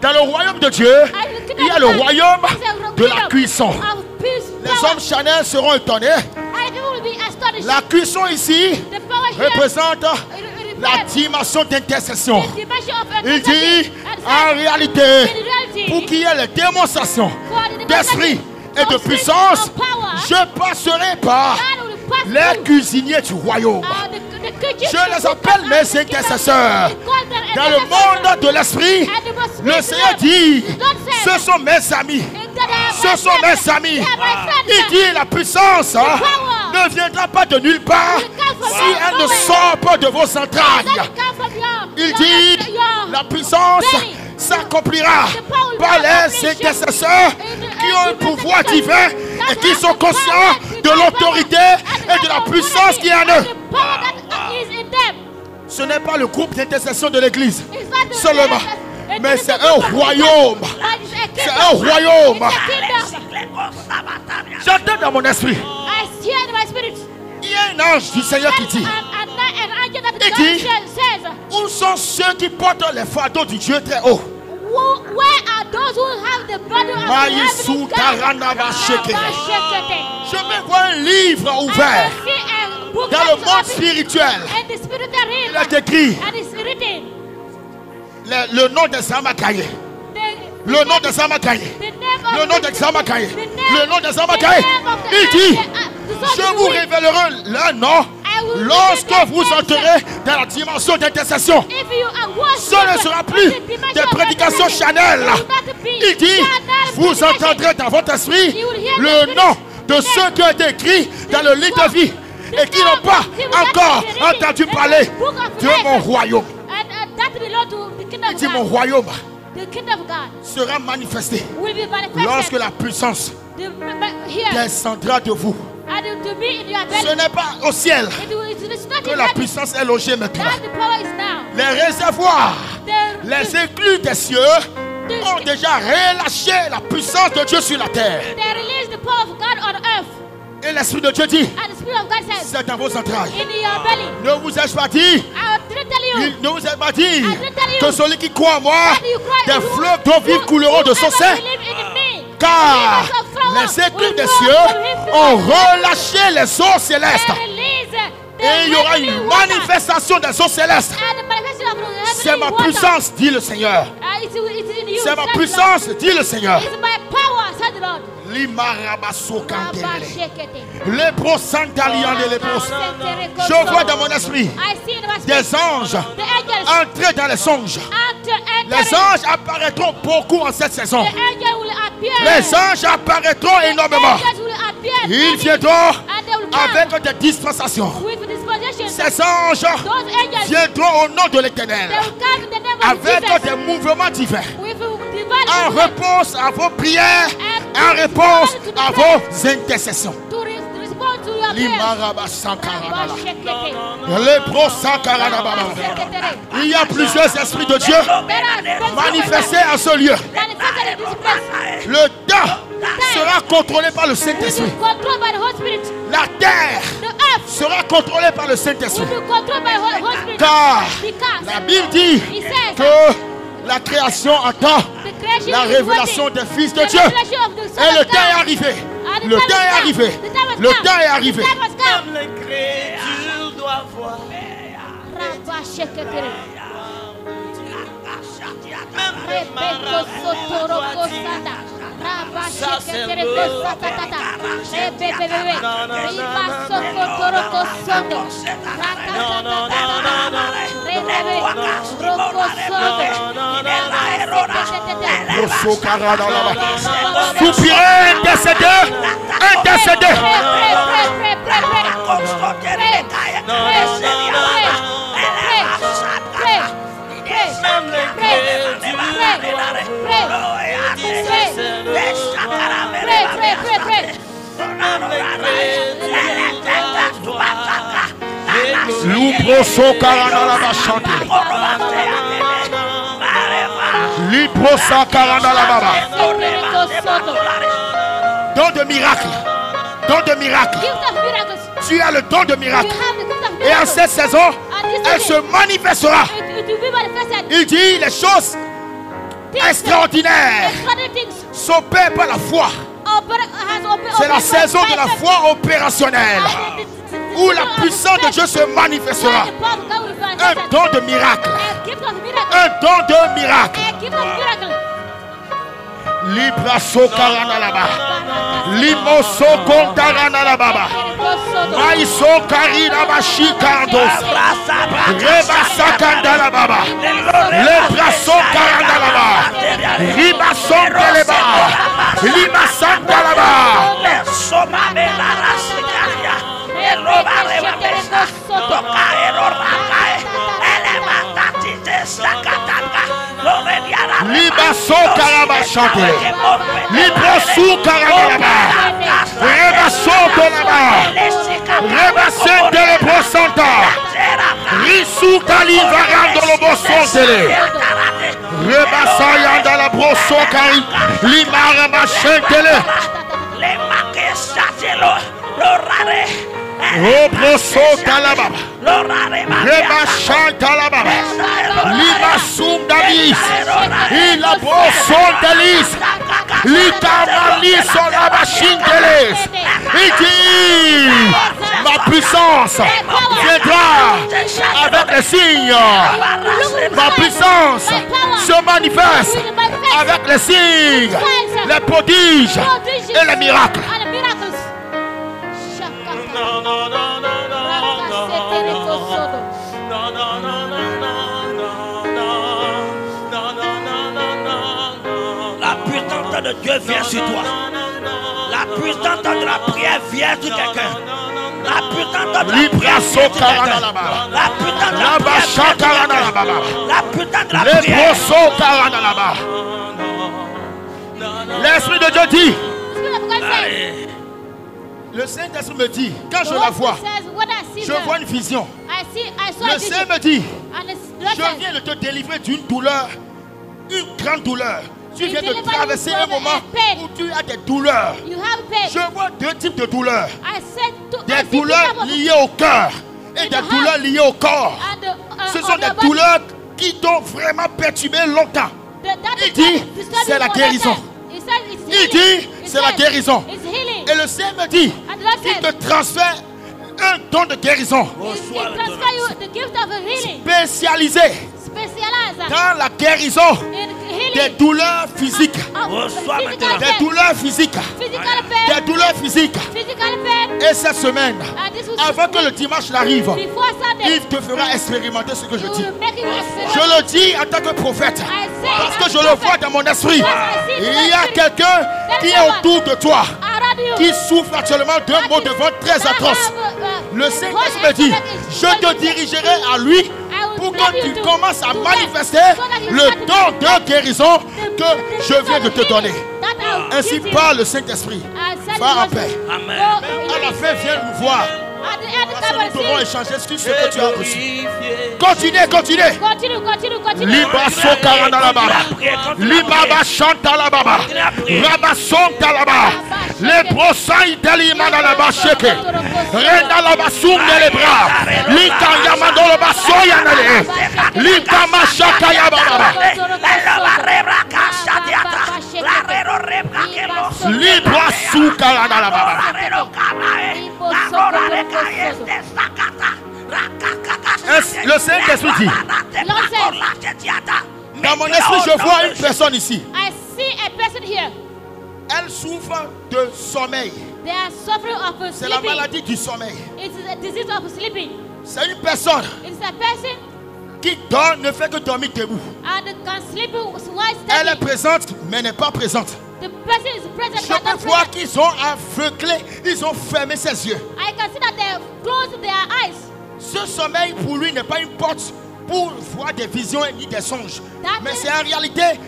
Speaker 3: Dans le royaume de Dieu, il y a le royaume de la cuisson. Les hommes charnels seront étonnés. La cuisson ici représente la dimension d'intercession. Il dit, en réalité, pour qu'il y ait les démonstrations d'esprit et de puissance, je passerai par les cuisiniers du royaume. Je les appelle mes intercesseurs. Dans le monde de l'esprit, le Seigneur dit, ce sont mes amis. Ce sont mes amis. Il dit, la puissance ne viendra pas de nulle part si elle ne sort pas de vos entrailles. Il dit, La puissance s'accomplira par les intercesseurs qui ont un pouvoir divin et qui sont conscients de l'autorité et de la puissance qui est en eux. Ce n'est pas le groupe d'intercession de l'église seulement, mais c'est un royaume. C'est un royaume. J'entends dans mon esprit. Il y a un ange du Seigneur qui dit, où sont ceux qui portent les fardeaux du Dieu très haut?
Speaker 2: Where are those who have the burden of the heavenly God?
Speaker 3: Je me vois un livre ouvert dans le monde spirituel. Il est écrit le nom de Zamakaye. Le nom de Zamakaye. Le nom de Zamakaye. Le nom de Zamakaye. Il dit, je vous révélerai leur nom lorsque vous entrerez dans la dimension d'intercession. Ce ne sera plus des prédications charnelles. Il dit, vous entendrez dans votre esprit le nom de ceux qui ont été écrits dans le livre de vie et qui n'ont pas encore entendu parler de mon royaume. Il dit, mon royaume sera manifesté lorsque la puissance descendra de vous. Ce n'est pas au ciel que la puissance est logée maintenant. Les réservoirs, les éclus des cieux ont déjà relâché la puissance de Dieu sur la terre. Et l'Esprit de Dieu dit, c'est dans vos entrailles. Ne vous ai-je pas dit, ne vous ai pas dit que celui qui croit en moi, des fleuves d'eau vive couleront de son sein? Car les éclus des cieux ont relâché les eaux célestes. Et il y aura une manifestation des eaux célestes. C'est ma puissance, dit le Seigneur. C'est ma puissance, dit le Seigneur. Je vois dans mon esprit des anges entrer dans les songes. Les anges apparaîtront beaucoup en cette saison. Les anges apparaîtront énormément. Ils viendront avec des dispensations. Ces anges viendront au nom de l'Éternel avec des mouvements divins en réponse à vos prières, en réponse à vos intercessions. Il y a plusieurs esprits de Dieu manifestés à ce lieu. Le temps sera contrôlé par le Saint-Esprit. La terre sera contrôlée par le Saint-Esprit. Car la Bible dit que la création attend la révélation des fils de Dieu. Et le temps est arrivé. Le temps est arrivé. Le temps est arrivé.
Speaker 4: Même les créatures doivent voir. Même les marins doivent dire. Ça c'est le
Speaker 3: soupirez, intercédez, intercédez. Libro Sokarana la bachante. Libro Sokarana la baba. Don de miracle. Don de miracle. Tu as le don de miracle. Et en cette saison, elle se manifestera. Il dit les choses extraordinaires s'opèrent par la foi. C'est la saison de la foi opérationnelle où la puissance de Dieu se manifestera. Un don de miracle. Un don de miracle. Libra sokarana la baba. Limo sokontarana la baba. Mai sokarina bashikandos. Reba sakanda la baba. Libra sokarana la baba. Riba sonde le baba. Lima santa la baba.
Speaker 4: Soma me la rasikaria. Eroba reba toka erora kae. Elema tatite sakatanga.
Speaker 3: Libaso Karabashante. Librasu Karabalaba. Rebaso Dolaba. Rebasente le Brosanta. Risu Kalivarando le Brosantele. Rebasayanda la Brosokari. Limarabashentele. Obroso Talababa, Reba Chantalababa, Limasum Davis, Il Abroso Delis, Litamani Solabachindeles. Il dit, ma puissance viendra avec les signes. Ma puissance se manifeste avec les signes, les prodiges et les miracles.
Speaker 4: La puissance de Dieu vient sur toi. La puissance de la prière vient sur quelqu'un. La puissance de la prière vient sur quelqu'un. La puissance de la prière vient sur quelqu'un. La puissance de la prière.
Speaker 3: L'Esprit de Dieu dit. Le Saint-Esprit me dit, quand je la vois, je vois une vision. Le Saint me dit, je viens de te délivrer d'une douleur, une grande douleur. Tu viens de traverser un moment où tu as des douleurs. Je vois deux types de douleurs. Des douleurs liées au cœur et des douleurs liées au corps. Ce sont des douleurs qui t'ont vraiment perturbé longtemps. Il dit, c'est la guérison. Il dit, c'est la guérison. Et le Seigneur me dit, il te transfère un don de guérison spécialisé dans la guérison des douleurs physiques. Des douleurs physiques. Des douleurs physiques. Et cette semaine, avant que le dimanche n'arrive, il te fera expérimenter ce que je dis. Je le dis en tant que prophète, parce que je le vois dans mon esprit. Il y a quelqu'un qui est autour de toi, qui souffre actuellement d'un mot de ventre très atroce. Le Seigneur me dit, je te dirigerai à lui pour que tu commences à manifester le don de guérison que je viens de te donner. Ainsi parle le Saint-Esprit. Va en paix.
Speaker 4: Amen.
Speaker 3: À la fin, viens nous voir. Parce que nous devons échanger ce que tu as reçu. Continuez, continuez. Liba Sokara dans la baba. Liba chanta la baba. Rabba sonta la baba. Les brosailles d'Alima dans la bacheke. Renda la basoum de les bras. Lika yamando le basoya nale. Lika machaka yababa. Liba Sokara dans la baba. Le Saint-Esprit dit, dans mon esprit je vois une personne ici.
Speaker 2: I see a person here.
Speaker 3: Elle souffre de sommeil.
Speaker 2: They are suffering of
Speaker 3: C'est la
Speaker 2: sleeping.
Speaker 3: maladie du sommeil.
Speaker 2: It is a disease of sleeping.
Speaker 3: C'est une personne
Speaker 2: It is a person
Speaker 3: qui dort, ne fait que dormir debout.
Speaker 2: and can sleep while
Speaker 3: Elle est
Speaker 2: standing.
Speaker 3: présente mais n'est pas présente.
Speaker 2: The person is present
Speaker 3: Je
Speaker 2: but
Speaker 3: peux
Speaker 2: not
Speaker 3: voir
Speaker 2: present.
Speaker 3: qu'ils ont aveuglé, ils ont fermé ses yeux.
Speaker 2: I can see that they have closed their eyes.
Speaker 3: Ce sommeil pour lui n'est pas une porte pour voir des visions ni des songes. Mais c'est en réalité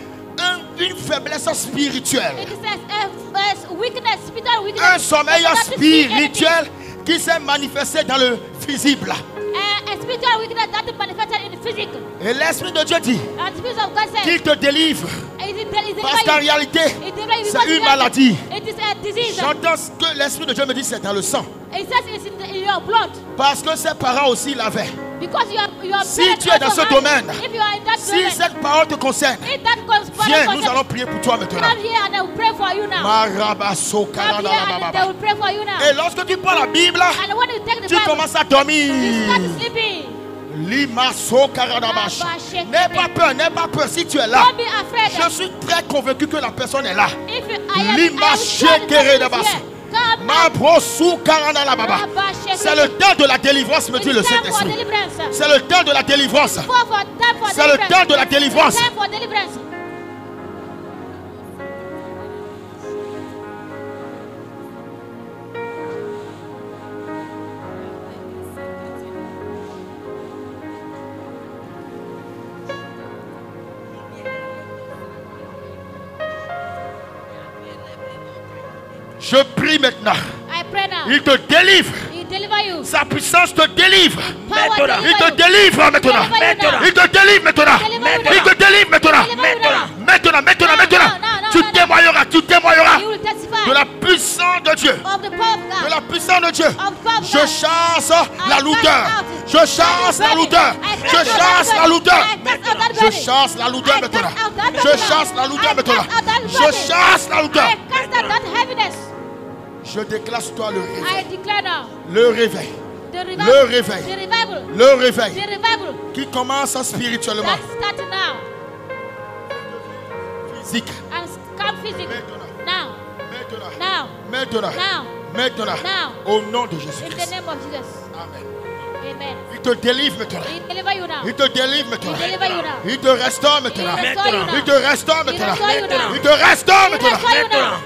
Speaker 3: une faiblesse spirituelle.
Speaker 2: It is a weakness, spiritual weakness.
Speaker 3: Un sommeil
Speaker 2: That is
Speaker 3: spirituel qui s'est manifesté dans le visible.
Speaker 2: a spiritual weakness that is manifested in the physical.
Speaker 3: Et l'Esprit de Dieu dit
Speaker 2: And the Spirit of God says,
Speaker 3: qu'il te délivre. Parce qu'en réalité, c'est une maladie.
Speaker 2: It is a disease.
Speaker 3: J'entends ce que l'Esprit de Dieu me dit, c'est dans le sang.
Speaker 2: It says it's in your blood.
Speaker 3: Parce que ses parents aussi l'avaient.
Speaker 2: Because you are
Speaker 3: Si tu es dans ce domaine,
Speaker 2: if you are in that
Speaker 3: si
Speaker 2: domaine,
Speaker 3: cette parole te concerne,
Speaker 2: if that
Speaker 3: viens, nous allons prier pour toi maintenant.
Speaker 2: come here and I will pray for you now.
Speaker 3: Marabaso
Speaker 2: Come here and they
Speaker 3: karadababa.
Speaker 2: will pray for you now.
Speaker 3: Et lorsque tu prends la Bible,
Speaker 2: And when you take the
Speaker 3: tu
Speaker 2: Bible,
Speaker 3: commences à
Speaker 2: you
Speaker 3: dormir.
Speaker 2: start sleeping.
Speaker 3: Limaso karadabash. N'aie pas peur, n'aie pas peur si tu es là.
Speaker 2: Don't be afraid.
Speaker 3: Je suis très convaincu que la personne est là.
Speaker 2: If you,
Speaker 3: Ma brosu karadababa. C'est le temps de la délivrance, me dit le Saint-Esprit. C'est le temps de la délivrance. C'est le temps de la délivrance.
Speaker 2: Time for deliverance.
Speaker 3: Je prie maintenant.
Speaker 2: I pray now.
Speaker 3: Il te délivre.
Speaker 2: He deliver you.
Speaker 3: Sa puissance te délivre.
Speaker 2: Power
Speaker 3: Il te délivre maintenant. Il te délivre maintenant. Il te délivre maintenant. Maintenant. Tu témoigneras.
Speaker 2: You will testify
Speaker 3: De la puissance de Dieu.
Speaker 2: of the power of God.
Speaker 3: De la puissance de Dieu.
Speaker 2: Of the power of
Speaker 3: Je
Speaker 2: God.
Speaker 3: chasse la lourdeur. Je chasse la lourdeur. Je chasse la lourdeur. Je chasse la lourdeur maintenant. Je chasse la lourdeur maintenant. Je chasse la lourdeur.
Speaker 2: I cast out that heaviness.
Speaker 3: Je déclare sur toi le réveil.
Speaker 2: I declare now.
Speaker 3: Le réveil.
Speaker 2: The revival.
Speaker 3: Le réveil.
Speaker 2: The revival.
Speaker 3: Le réveil.
Speaker 2: The revival.
Speaker 3: Qui commence spirituellement.
Speaker 2: That start now.
Speaker 3: Physique.
Speaker 2: And come physical. Now. Now.
Speaker 3: Maintenant.
Speaker 2: Now.
Speaker 3: Maintenant.
Speaker 2: Now.
Speaker 3: Au nom de
Speaker 2: In the
Speaker 3: Jésus-Christ.
Speaker 2: name of Jesus.
Speaker 3: Amen.
Speaker 2: Amen.
Speaker 3: Il te délivre maintenant.
Speaker 2: He deliver you now.
Speaker 3: Il te délivre
Speaker 2: He
Speaker 3: maintenant.
Speaker 2: deliver you now.
Speaker 3: Il te restaure maintenant.
Speaker 2: He restore you now.
Speaker 3: Il te restaure
Speaker 2: He
Speaker 3: maintenant.
Speaker 2: restore you now.
Speaker 3: Il te restaure
Speaker 2: He restore
Speaker 3: maintenant.
Speaker 2: you now.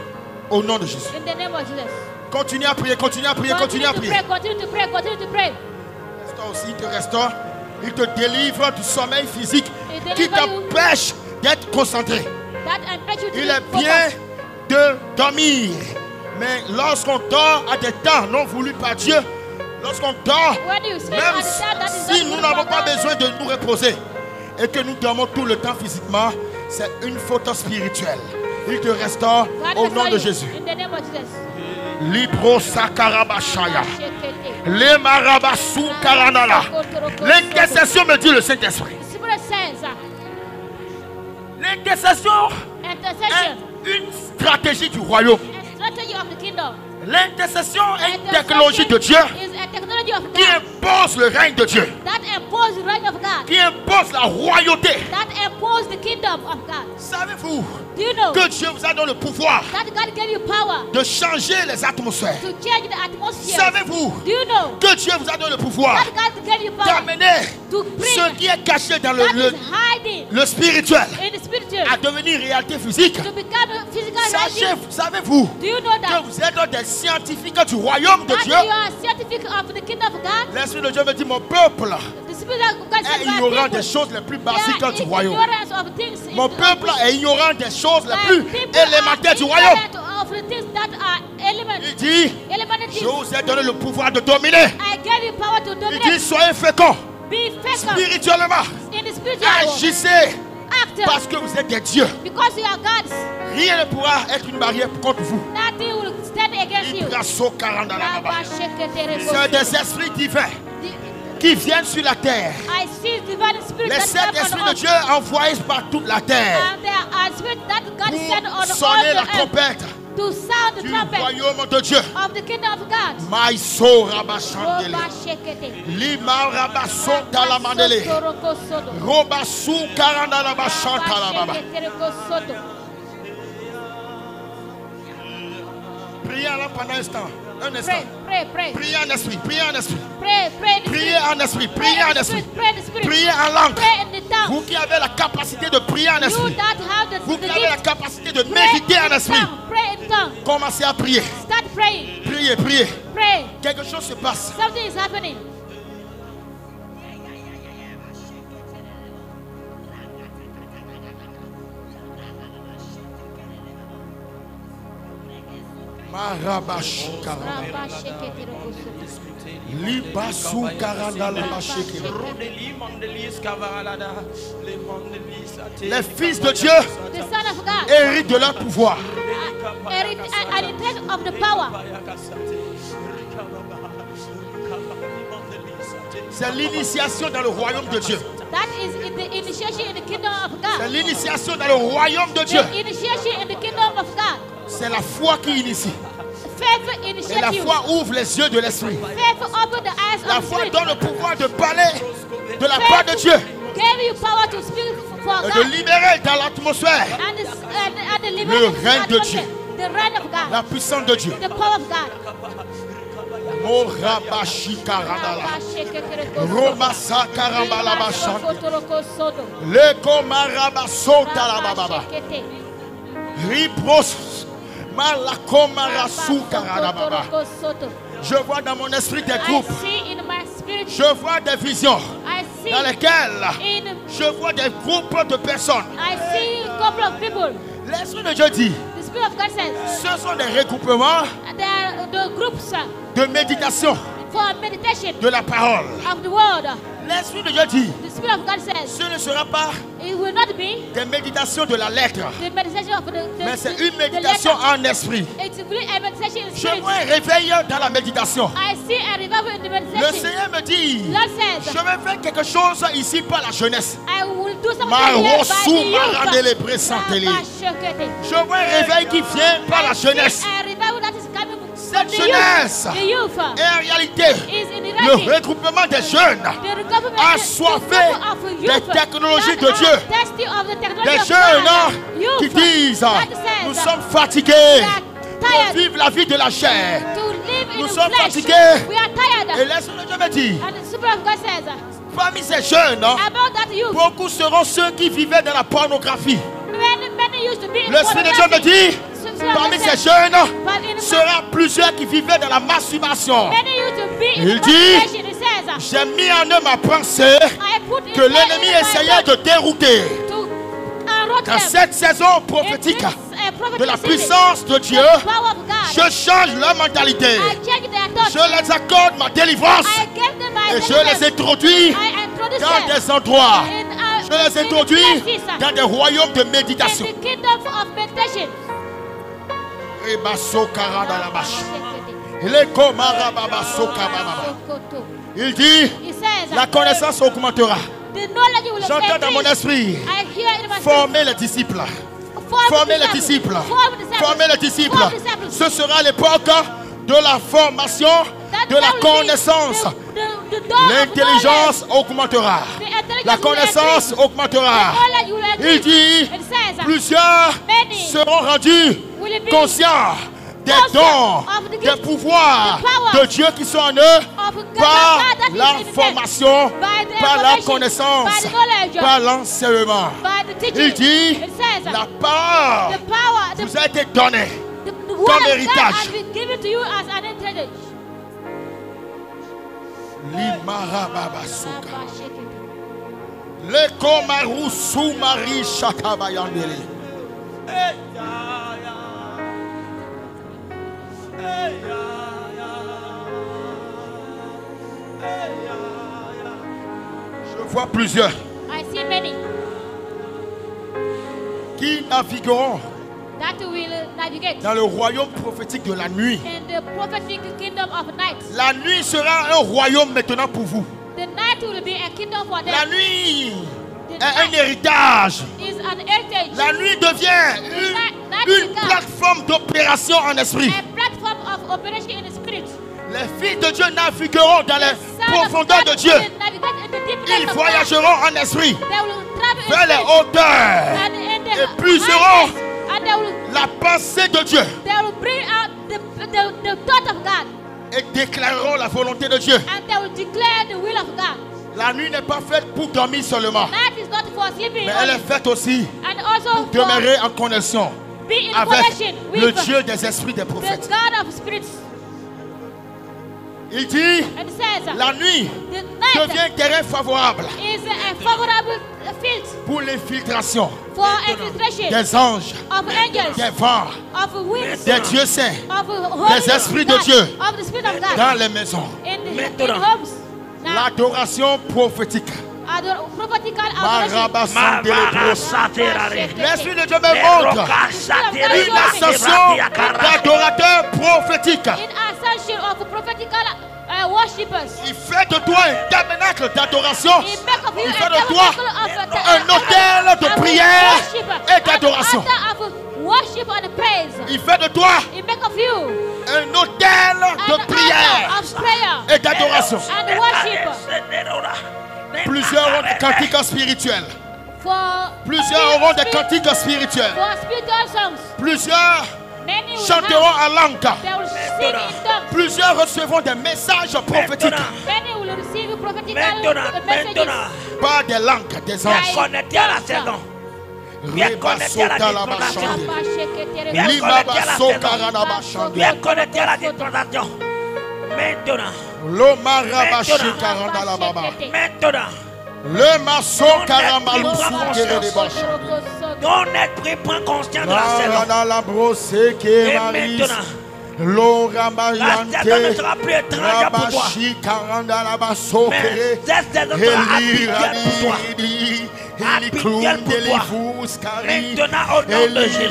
Speaker 3: Au nom de Jésus.
Speaker 2: In the name of Jesus.
Speaker 3: Continue à prier, continue à prier, continue à prier.
Speaker 2: Continue to pray. Continue to pray.
Speaker 3: Restaure aussi, il te restaure. Il te délivre du sommeil physique
Speaker 2: He
Speaker 3: qui
Speaker 2: deliver you.
Speaker 3: t'empêche d'être concentré.
Speaker 2: That empêche you to
Speaker 3: Il
Speaker 2: be
Speaker 3: est bien
Speaker 2: focused.
Speaker 3: de dormir. Mais lorsqu'on dort à des temps non voulus par Dieu, lorsqu'on dort,
Speaker 2: When you sleep
Speaker 3: même
Speaker 2: at the time that is
Speaker 3: si
Speaker 2: not
Speaker 3: nous
Speaker 2: good
Speaker 3: n'avons
Speaker 2: for
Speaker 3: pas
Speaker 2: God,
Speaker 3: besoin de nous reposer et que nous dormons tout le temps physiquement, c'est une faute spirituelle. Il te restaure
Speaker 2: God
Speaker 3: au
Speaker 2: restore
Speaker 3: nom de
Speaker 2: you.
Speaker 3: Jésus.
Speaker 2: In the name of Jesus.
Speaker 3: Libro Sakarabashaya. Le Marabassou Karanala. L'intercession me dit le Saint-Esprit.
Speaker 2: The Spirit says,
Speaker 3: L'intercession
Speaker 2: intercession
Speaker 3: est une stratégie du royaume.
Speaker 2: and strategy of the kingdom.
Speaker 3: L'intercession est une technologie de Dieu
Speaker 2: Is a technology of
Speaker 3: qui
Speaker 2: God
Speaker 3: impose le règne de Dieu,
Speaker 2: that impose the reign of God.
Speaker 3: qui impose la royauté.
Speaker 2: That impose the kingdom of God.
Speaker 3: Savez-vous
Speaker 2: Do you know
Speaker 3: que Dieu vous a donné le pouvoir
Speaker 2: that God gave you power
Speaker 3: de changer les atmosphères?
Speaker 2: to change the atmosphere?
Speaker 3: Savez-vous
Speaker 2: Do you know
Speaker 3: que Dieu vous a donné le pouvoir
Speaker 2: that God gave you power
Speaker 3: d'amener
Speaker 2: to
Speaker 3: ce
Speaker 2: bring
Speaker 3: qui est caché dans
Speaker 2: that
Speaker 3: le
Speaker 2: is hiding
Speaker 3: le spirituel
Speaker 2: in the spiritual
Speaker 3: à devenir réalité physique?
Speaker 2: to become a physical reality?
Speaker 3: Savez-vous
Speaker 2: Do you know
Speaker 3: que
Speaker 2: that
Speaker 3: vous êtes des scientifiques du royaume de
Speaker 2: that
Speaker 3: Dieu?
Speaker 2: you are a scientific of the kingdom of God?
Speaker 3: L'Esprit de Dieu me dit, mon peuple
Speaker 2: The spirit of God
Speaker 3: est
Speaker 2: said, "My
Speaker 3: ignorant
Speaker 2: people,
Speaker 3: des choses les plus
Speaker 2: they
Speaker 3: basiques
Speaker 2: are
Speaker 3: du royaume.
Speaker 2: ignorant of things in
Speaker 3: Mon
Speaker 2: the
Speaker 3: peuple
Speaker 2: office.
Speaker 3: est ignorant des choses les
Speaker 2: My
Speaker 3: plus
Speaker 2: people are
Speaker 3: élémentaires du royaume."
Speaker 2: ignorant of the things that are
Speaker 3: Il dit,
Speaker 2: elementary
Speaker 3: je
Speaker 2: things.
Speaker 3: vous ai donné le pouvoir de dominer.
Speaker 2: I gave you power to
Speaker 3: Il
Speaker 2: dominate.
Speaker 3: dit, soyez féconds
Speaker 2: Be faithful
Speaker 3: spirituellement.
Speaker 2: in the spiritual world.
Speaker 3: Agissez
Speaker 2: Act
Speaker 3: parce que vous êtes des dieux.
Speaker 2: because you are God's.
Speaker 3: Rien ne pourra être une barrière contre vous.
Speaker 2: Nothing will stand against you.
Speaker 3: Ibraso Karandalababa.
Speaker 2: Rabba shekete
Speaker 3: C'est
Speaker 2: reko.
Speaker 3: des esprits divins qui viennent sur la terre.
Speaker 2: I see divine spirit
Speaker 3: Les
Speaker 2: that
Speaker 3: sept
Speaker 2: come
Speaker 3: esprits
Speaker 2: on
Speaker 3: de
Speaker 2: us.
Speaker 3: Dieu envoyés par toute la terre
Speaker 2: And there are spirits that God sent on
Speaker 3: pour
Speaker 2: all
Speaker 3: sonner la
Speaker 2: the earth
Speaker 3: trompette
Speaker 2: to sound the
Speaker 3: du
Speaker 2: trumpet
Speaker 3: royaume de Dieu.
Speaker 2: of the kingdom of God.
Speaker 3: Maïso Rabashandele.
Speaker 2: Rabba shekete.
Speaker 3: Lima Rabason Talamandele.
Speaker 2: Sotoroko soto.
Speaker 3: Robasu Karandalaba
Speaker 2: Rabba
Speaker 3: Chantalababa.
Speaker 2: shekete reko soto.
Speaker 3: Priez là pendant un instant. Un instant.
Speaker 2: Pray.
Speaker 3: Priez en esprit. Priez en esprit.
Speaker 2: Pray in the
Speaker 3: Priez
Speaker 2: spirit.
Speaker 3: en esprit.
Speaker 2: Pray
Speaker 3: Priez
Speaker 2: in
Speaker 3: en
Speaker 2: the
Speaker 3: esprit.
Speaker 2: spirit. Pray in the spirit.
Speaker 3: Priez en langue.
Speaker 2: Pray in the tongue.
Speaker 3: Vous qui avez la capacité de prier en
Speaker 2: You
Speaker 3: esprit.
Speaker 2: that have
Speaker 3: Vous
Speaker 2: the
Speaker 3: qui avez la
Speaker 2: gift.
Speaker 3: capacité de
Speaker 2: Pray
Speaker 3: méditer en
Speaker 2: in
Speaker 3: esprit.
Speaker 2: tongue. Pray in tongue.
Speaker 3: Commencez à prier.
Speaker 2: Start praying.
Speaker 3: Priez, priez.
Speaker 2: Pray.
Speaker 3: Quelque chose se passe.
Speaker 2: Something is happening.
Speaker 3: Marabash Karanda.
Speaker 2: Rabba shekete reko soto.
Speaker 3: Libasu Karandalaba Shekele. Les fils de Dieu
Speaker 2: The Son of God.
Speaker 3: héritent de leur pouvoir.
Speaker 2: An intent of the power.
Speaker 3: C'est l'initiation dans le royaume de Dieu.
Speaker 2: That is in the initiation in the kingdom of
Speaker 3: C'est
Speaker 2: God.
Speaker 3: l'initiation dans le royaume de Dieu.
Speaker 2: The initiation in the kingdom of God.
Speaker 3: C'est la foi qui initie.
Speaker 2: Faith
Speaker 3: Et la
Speaker 2: initiative.
Speaker 3: foi ouvre les yeux de l'esprit.
Speaker 2: Faith open the eyes
Speaker 3: La
Speaker 2: of the
Speaker 3: foi
Speaker 2: spirit.
Speaker 3: donne le pouvoir de parler de la part de Dieu
Speaker 2: Gave you power to speak for
Speaker 3: et de
Speaker 2: God.
Speaker 3: libérer dans l'atmosphère
Speaker 2: And the
Speaker 3: Le
Speaker 2: liberty
Speaker 3: règne de Dieu.
Speaker 2: The reign of God.
Speaker 3: la puissance de Dieu.
Speaker 2: The power of God.
Speaker 3: Morabashi Karandala.
Speaker 2: Rabba shekete reko soto.
Speaker 3: Romasa Karambalaba Shant.
Speaker 2: Sotoroko soto.
Speaker 3: Le Komarabasota la
Speaker 2: Rabba
Speaker 3: Baba.
Speaker 2: shekete.
Speaker 3: Ripros Malakomarasu Karadababa.
Speaker 2: Sotoroko soto.
Speaker 3: Je vois dans mon esprit des
Speaker 2: I
Speaker 3: groupes.
Speaker 2: see in my spirit.
Speaker 3: Je vois des visions
Speaker 2: I see
Speaker 3: dans lesquelles
Speaker 2: in
Speaker 3: je vois des groupes de personnes.
Speaker 2: I see a couple of people.
Speaker 3: L'Esprit de Dieu dit,
Speaker 2: The Spirit of God says.
Speaker 3: Ce sont des regroupements
Speaker 2: The groups
Speaker 3: de méditation
Speaker 2: for meditation
Speaker 3: de la parole.
Speaker 2: of the word.
Speaker 3: L'Esprit de Dieu dit,
Speaker 2: The Spirit of God says
Speaker 3: ce ne sera pas
Speaker 2: it will not be
Speaker 3: des méditations de la lettre,
Speaker 2: the meditation of the
Speaker 3: mais c'est
Speaker 2: the
Speaker 3: une méditation
Speaker 2: letter.
Speaker 3: en esprit.
Speaker 2: It's really a meditation in
Speaker 3: Je
Speaker 2: spirit.
Speaker 3: vois un réveil dans la méditation.
Speaker 2: I see a revival in the
Speaker 3: Le
Speaker 2: meditation.
Speaker 3: Seigneur me dit,
Speaker 2: Lord
Speaker 3: je
Speaker 2: says,
Speaker 3: vais faire quelque chose ici par la jeunesse.
Speaker 2: I will do something
Speaker 3: Ma
Speaker 2: here by
Speaker 3: rossou,
Speaker 2: the
Speaker 3: ma randele
Speaker 2: youth.
Speaker 3: présentele.
Speaker 2: Rabashokete.
Speaker 3: Je vois un réveil qui vient par la
Speaker 2: I see
Speaker 3: jeunesse.
Speaker 2: a revival that is coming from
Speaker 3: Cette
Speaker 2: the
Speaker 3: jeunesse
Speaker 2: youth. The youth
Speaker 3: est en réalité
Speaker 2: is in
Speaker 3: le
Speaker 2: reality
Speaker 3: regroupement des jeunes,
Speaker 2: the government
Speaker 3: assoiffés des technologies de Dieu. Des jeunes qui disent, nous sommes fatigués de vivre la vie de la chair. Nous sommes fatigués. Et l'Esprit de Dieu me dit, parmi ces jeunes, beaucoup seront ceux qui vivaient dans la pornographie. L'Esprit de Dieu me dit, parmi ces jeunes, sera plusieurs qui vivaient dans la masturbation. Il dit, j'ai mis en eux ma pensée que l'ennemi essayait de dérouter. Dans cette saison prophétique de la puissance de Dieu, je change leur mentalité. Je les accorde ma délivrance et je les introduis dans des endroits. Je les introduis dans des royaumes de méditation. Il dit, la connaissance augmentera. J'entends dans mon esprit, former les disciples. Former les disciples. Former les disciples. Ce sera l'époque de la formation, de la connaissance. L'intelligence augmentera. La connaissance augmentera. Il dit, plusieurs seront rendus conscients des dons, des pouvoirs de Dieu qui sont en eux par la formation, par la connaissance, par l'enseignement. Il dit, la parole vous a été donnée comme héritage. Le komaru soumari shakabayandele. Je vois plusieurs qui navigueront dans le royaume prophétique de la nuit. La nuit sera un royaume maintenant pour vous. La nuit est un héritage. La nuit devient une plateforme d'opération en esprit. Les filles de Dieu navigueront dans les profondeurs de Dieu. Ils voyageront en esprit vers les hauteurs et puiseront la pensée de Dieu et déclareront la volonté de Dieu. La nuit n'est pas faite pour dormir seulement, mais elle est faite aussi pour demeurer en connexion avec le Dieu des esprits des prophètes. Il dit, la nuit devient un terrain favorable pour l'infiltration des anges, des vents, des dieux saints, des esprits de Dieu dans les maisons. L'adoration prophétique. L'Esprit de Dieu me montre une ascension d'adorateurs prophétiques. Il fait de toi un tabernacle d'adoration. Il fait de toi un autel de prière et d'adoration. Il fait de toi un autel de prière et d'adoration. Plusieurs auront des cantiques spirituels. Plusieurs auront des cantiques spirituels. Plusieurs chanteront en langue. Plusieurs recevront des messages prophétiques. Pas des langues, des anges.
Speaker 4: Connecté à la saison. Bien connecté à la dispensation. Bien connecté à la dispensation. Maintenant.
Speaker 3: Maintenant. Le maçon caramalou soukere de bachan.
Speaker 4: Ton esprit prend conscience de la saison. Et maintenant, la saison ne sera plus étrange pour toi. Mais cette saison sera habituelle pour toi. Habituelle pour toi. Maintenant, au nom de Jésus.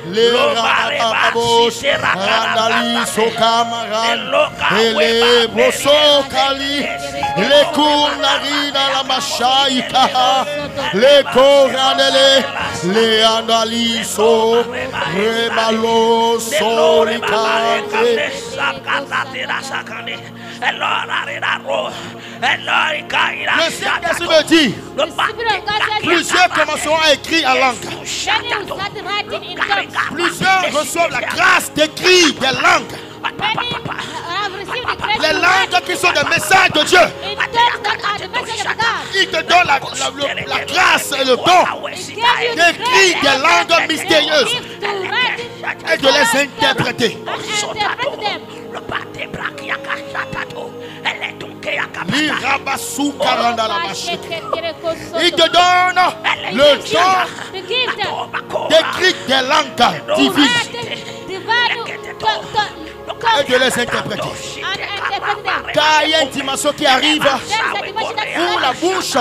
Speaker 3: Les rababos, randali sokamarand, les brosokali, les kournarina la machaïka, les korandele, les andaliso, rebalo solikande. Le Saint-Esprit me dit, plusieurs commenceront à écrire en langue. Plusieurs reçoivent la grâce d'écrire des langues. Les langues qui sont des messages de Dieu. Il te donne la grâce et le don d'écrire des langues mystérieuses et de les interpréter. Il te donne le don d'écrire des langues divines et de les interpréter. Car il y a une dimension qui arrive où la bouche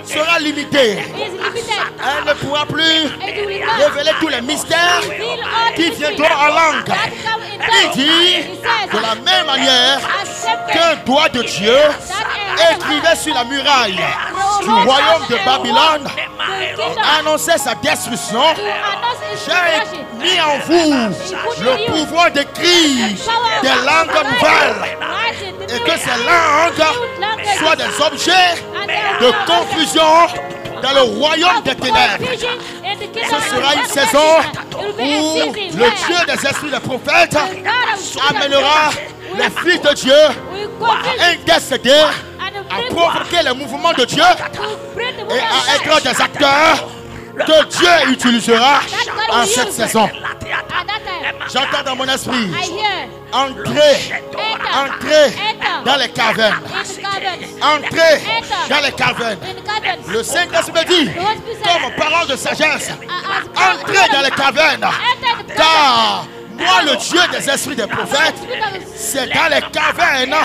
Speaker 3: sera limitée. Elle ne pourra plus révéler tous les mystères qui viendront en langue. Il dit de la même manière qu'un doigt de Dieu écrivait sur la muraille du royaume de Babylone, annonçait sa destruction. J'ai mis en vous le pouvoir d'écrire des langues nouvelles et que ces langues soient des objets de confusion dans le royaume des ténèbres. Ce sera une saison où le Dieu des esprits des prophètes amènera les fils de Dieu à intercéder, à provoquer les mouvements de Dieu et à être des acteurs que Dieu utilisera en cette saison. J'entends dans mon esprit entrer dans les cavernes. Entrer dans les cavernes. Le Saint-Esprit me dit, comme parole de sagesse, entrez dans les cavernes. Car moi, le Dieu des esprits des prophètes, c'est dans les cavernes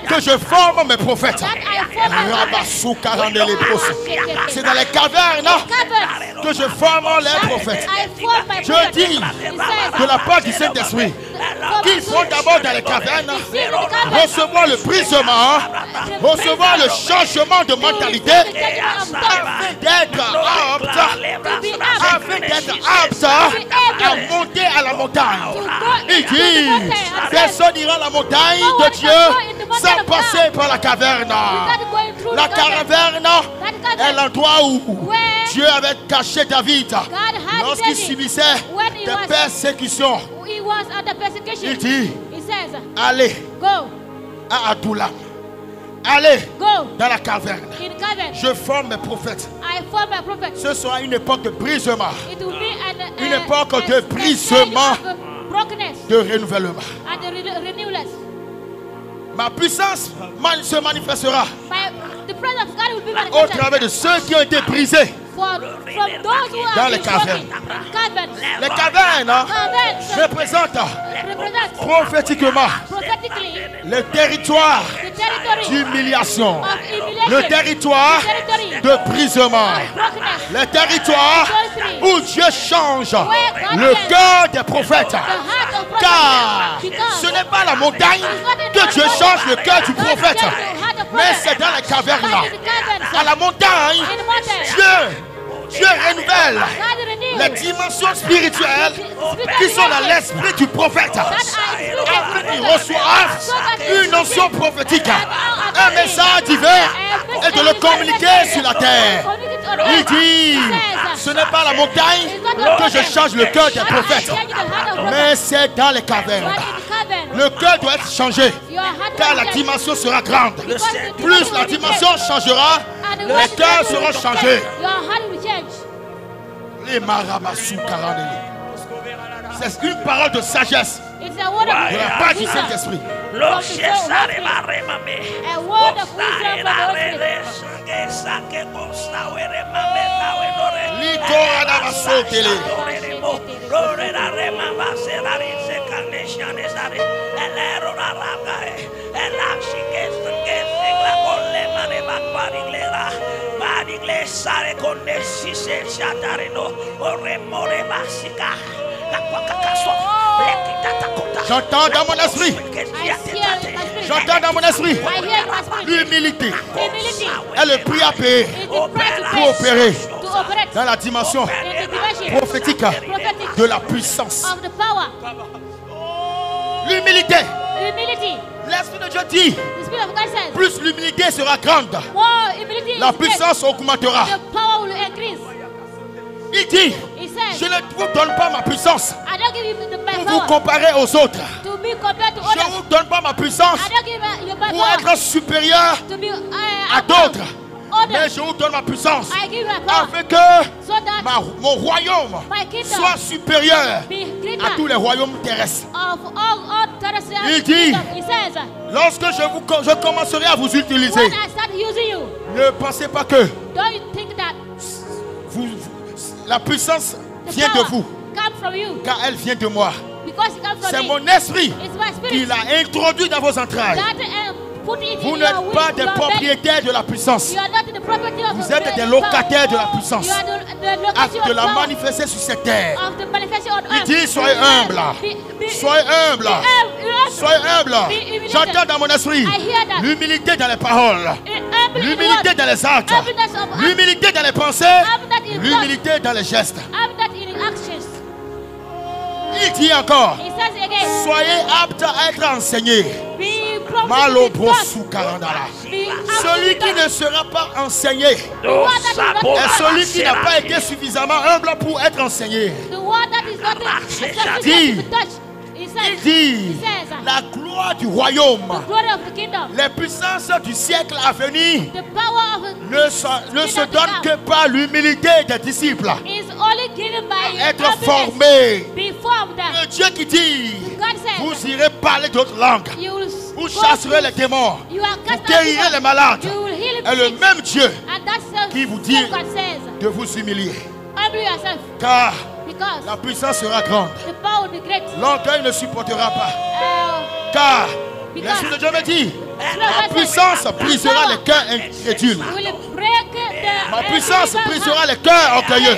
Speaker 3: que je forme mes prophètes. C'est dans les cavernes que je forme les prophètes. Je dis de la part du Saint-Esprit qu'ils sont d'abord dans les cavernes, recevoir le brisement, recevoir le changement de mentalité, afin d'être apte à monter à la montagne. Il dit, personne n'ira à la montagne de Dieu sans passer par la caverne. La caverne est l'endroit où Dieu avait caché David lorsqu'il subissait des persécutions. Il dit, allez à Adullam. Allez dans la caverne. Je forme mes prophètes. Ce sera une époque de brisement. Une époque de brisement, de renouvellement. Ma puissance se manifestera au travers de ceux qui ont été brisés dans les cavernes. Les cavernes représentent prophétiquement le territoire d'humiliation, le territoire de brisement, le territoire où Dieu change le cœur des prophètes. Car ce n'est pas la montagne que Dieu change le cœur du prophète, mais c'est dans les cavernes. À la montagne, Dieu renouvelle les dimensions spirituelles qui sont dans l'esprit du prophète, afin qu'il reçoive une notion prophétique, un message divin, et de le communiquer sur la terre. Il dit, ce n'est pas la montagne que je change le cœur des prophètes, mais c'est dans les cavernes. Le cœur doit être changé, car la dimension sera grande. Plus la dimension changera, les cœurs seront changés. Les Maramassou Karanele. C'est une parole de sagesse de la part du Saint-Esprit.
Speaker 2: from the throne. A word of wisdom from the Holy
Speaker 3: J'entends dans mon esprit. J'entends dans mon esprit. L'humilité est le prix à payer pour opérer dans la dimension prophétique de la puissance. L'humilité. L'Esprit de Dieu dit, plus l'humilité sera grande, la puissance augmentera. Il dit, je ne vous donne pas ma puissance pour vous comparer aux autres. Je ne vous donne pas ma puissance pour être supérieur à d'autres. Mais je vous donne ma puissance afin que mon royaume soit supérieur à tous les royaumes terrestres. Il dit, lorsque je commencerai à vous utiliser, ne pensez pas que la puissance vient de vous, car elle vient de moi. C'est mon esprit qui l'a introduit dans vos entrailles. Vous n'êtes pas des propriétaires de la puissance. Vous êtes des locataires de la puissance. Acte de la manifester sur cette terre. Il dit, soyez humbles. Soyez humbles. Soyez humbles. J'entends dans mon esprit l'humilité dans les paroles, l'humilité dans les actes, l'humilité dans les pensées, l'humilité dans les gestes. Il dit encore, soyez aptes à être enseignés. Celui qui ne sera pas enseigné est celui qui n'a pas été suffisamment humble pour être enseigné. Il dit, la gloire du royaume, les puissances du siècle à venir ne se donnent que par l'humilité des disciples. Être formés. Le Dieu qui dit, vous irez parler d'autres langues, vous chasserez les démons, vous guérirez les malades, est le même Dieu qui vous dit de vous humilier. Car la puissance sera grande. L'orgueil ne supportera pas. Car l'Esprit de Dieu me dit, ma puissance brisera les cœurs incrédules. Ma puissance brisera les cœurs orgueilleux.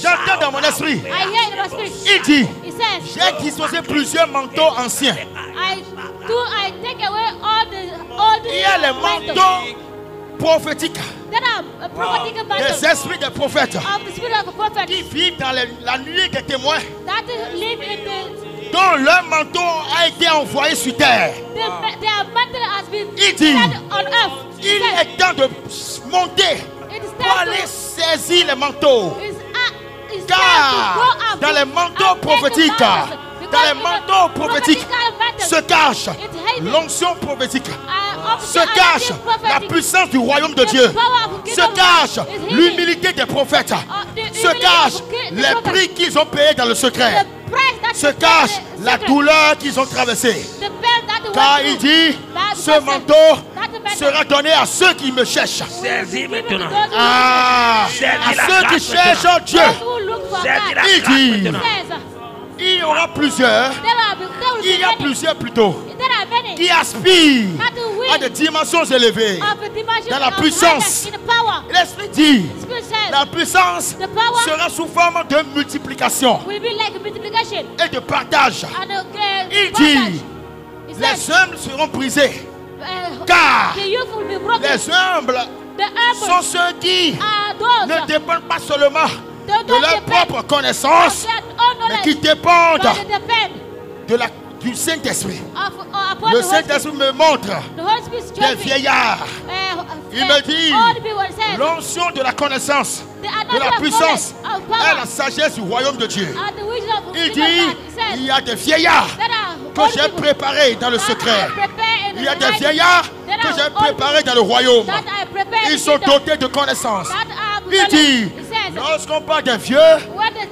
Speaker 3: J'entends dans mon esprit. Il dit, j'ai disposé plusieurs manteaux anciens. Il y a les manteaux prophétiques, des esprits des prophètes qui vivent dans la nuit des témoins, dont leur manteau a été envoyé sur terre. Il dit, il est temps de monter pour aller saisir les manteaux. Car dans les manteaux prophétiques, se cache l'onction prophétique, se cache la puissance du royaume de Dieu, se cache l'humilité des prophètes, se cache les prix qu'ils ont payés dans le secret, se cache la douleur qu'ils ont traversée. Car il dit, ce manteau sera donné à ceux qui me cherchent. À ceux qui cherchent Dieu. Il dit, il y aura plusieurs, il y a plusieurs plutôt, qui aspirent à des dimensions élevées dans la puissance. L'Esprit dit, la puissance sera sous forme de multiplication et de partage. Il dit, les humbles seront brisés, car les humbles sont ceux qui ne dépendent pas seulement de leur propre connaissance, mais qui dépendent du Saint-Esprit. Le Saint-Esprit me montre des vieillards. Il me dit, l'onction de la connaissance, de la puissance et la sagesse du royaume de Dieu. Il dit, il y a des vieillards que j'ai préparés dans le secret. Il y a des vieillards que j'ai préparés dans le royaume. Ils sont dotés de connaissances. Il dit, lorsqu'on parle des vieux,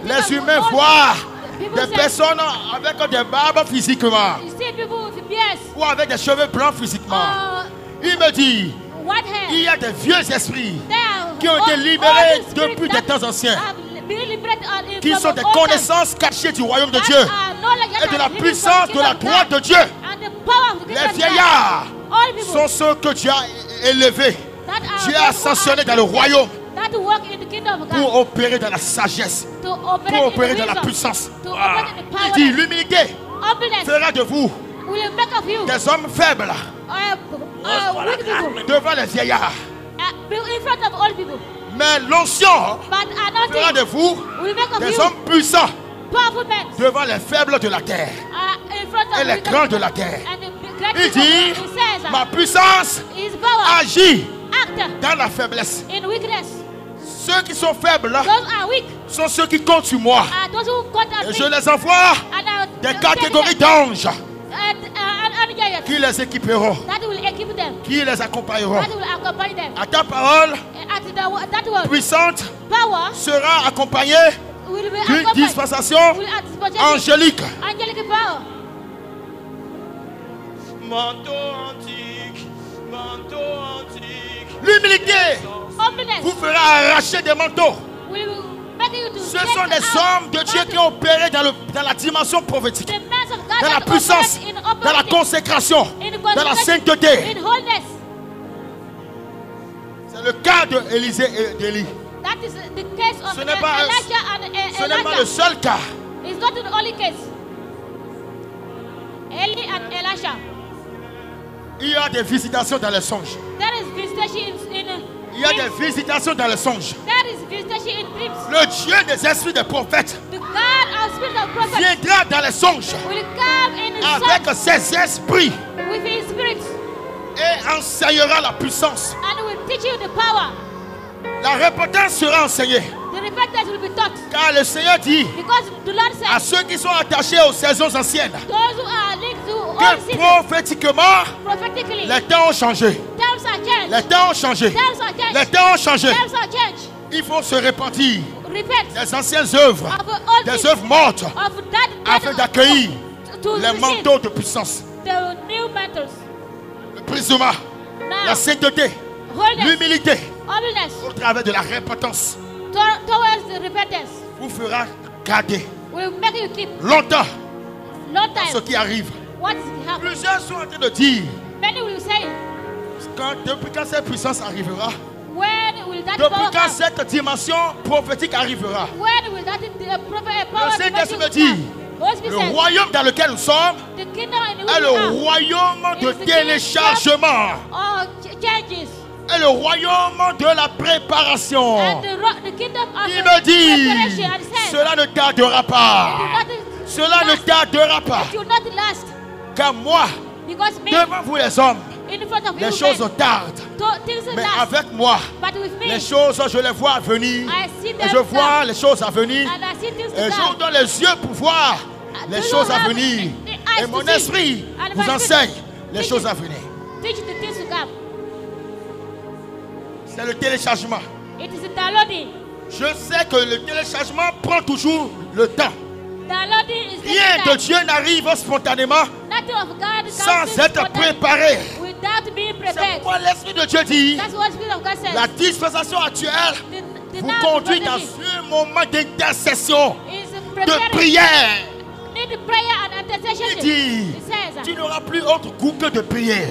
Speaker 3: Les humains voient des personnes avec des barbes physiquement ou avec des cheveux blancs physiquement. Il me dit, il y a des vieux esprits qui ont été libérés depuis des temps anciens, qui sont des connaissances cachées du royaume de Dieu et de la puissance de la droite de Dieu. Les vieillards sont ceux que Dieu a élevés. Dieu a ascensionné dans le royaume pour opérer dans la sagesse, pour opérer dans la puissance. Il dit, l'humilité fera de vous des hommes faibles devant les vieillards. Mais l'onction fera de vous des hommes puissants devant les faibles de la terre et les grands de la terre. Il dit, ma puissance agit dans la faiblesse. Ceux qui sont faibles sont ceux qui comptent sur moi. Et je les envoie des catégories d'anges qui les équiperont, qui les accompagneront. À ta parole puissante sera accompagnée d'une dispensation angélique.
Speaker 4: Manteau antique, manteau antique.
Speaker 3: L'humilité vous fera arracher des manteaux. Ce sont des hommes de Dieu qui ont opéré dans la dimension prophétique, dans la puissance, dans la consécration, dans la sainteté. C'est le cas d'Élisée et d'Élie. Ce n'est pas le seul cas. Il y a des visitations dans les songes. Il y a des visitations dans les songes. Le Dieu des esprits des prophètes viendra dans les songes avec ses esprits et enseignera la puissance. La repentance sera enseignée. Car le Seigneur dit à ceux qui sont attachés aux saisons anciennes que prophétiquement les temps ont changé. Les temps ont changé. Les temps ont changé. Il faut se repentir des anciennes œuvres, des œuvres mortes, afin d'accueillir les manteaux de puissance. Le prisma, la sainteté, l'humilité, au travers de la repentance, vous fera garder longtemps ce qui arrive. Plusieurs sont en train de dire, depuis quand cette puissance arrivera, depuis quand cette dimension prophétique arrivera, le Saint-Esprit me dit, le royaume dans lequel nous sommes est le royaume de téléchargement, est le royaume de la préparation. Il me dit, cela ne tardera pas. Cela ne tardera pas. Car moi, devant vous les hommes, les choses tardent. Mais avec moi, les choses, je les vois venir. Et je vois les choses à venir. Et je vous donne les yeux pour voir les choses à venir. Et mon esprit vous enseigne les choses à venir. C'est le téléchargement. Je sais que le téléchargement prend toujours le temps. Rien de Dieu n'arrive spontanément sans être préparé. C'est pourquoi l'Esprit de Dieu dit, la dispensation actuelle vous conduit dans un moment d'intercession, de prière. Il dit, tu n'auras plus autre goût que de prier.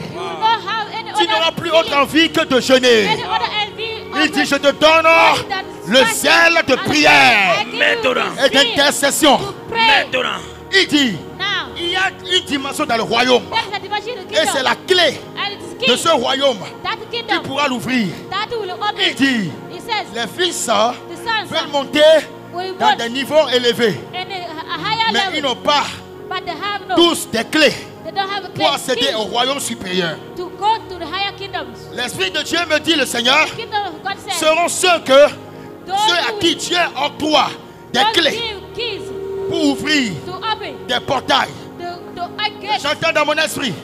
Speaker 3: Tu n'auras plus autre envie que de jeûner. Il dit, je te donne le zèle de prière et d'intercession. Il dit, il y a une dimension dans le royaume. Et c'est la clé de ce royaume qui pourra l'ouvrir. Il dit, les fils veulent monter dans des niveaux élevés. Mais ils n'ont pas tous des clés pour accéder au royaume supérieur. L'Esprit de Dieu me dit, le Seigneur, seront ceux à qui Dieu octroie des clés pour ouvrir des portails. J'entends dans mon esprit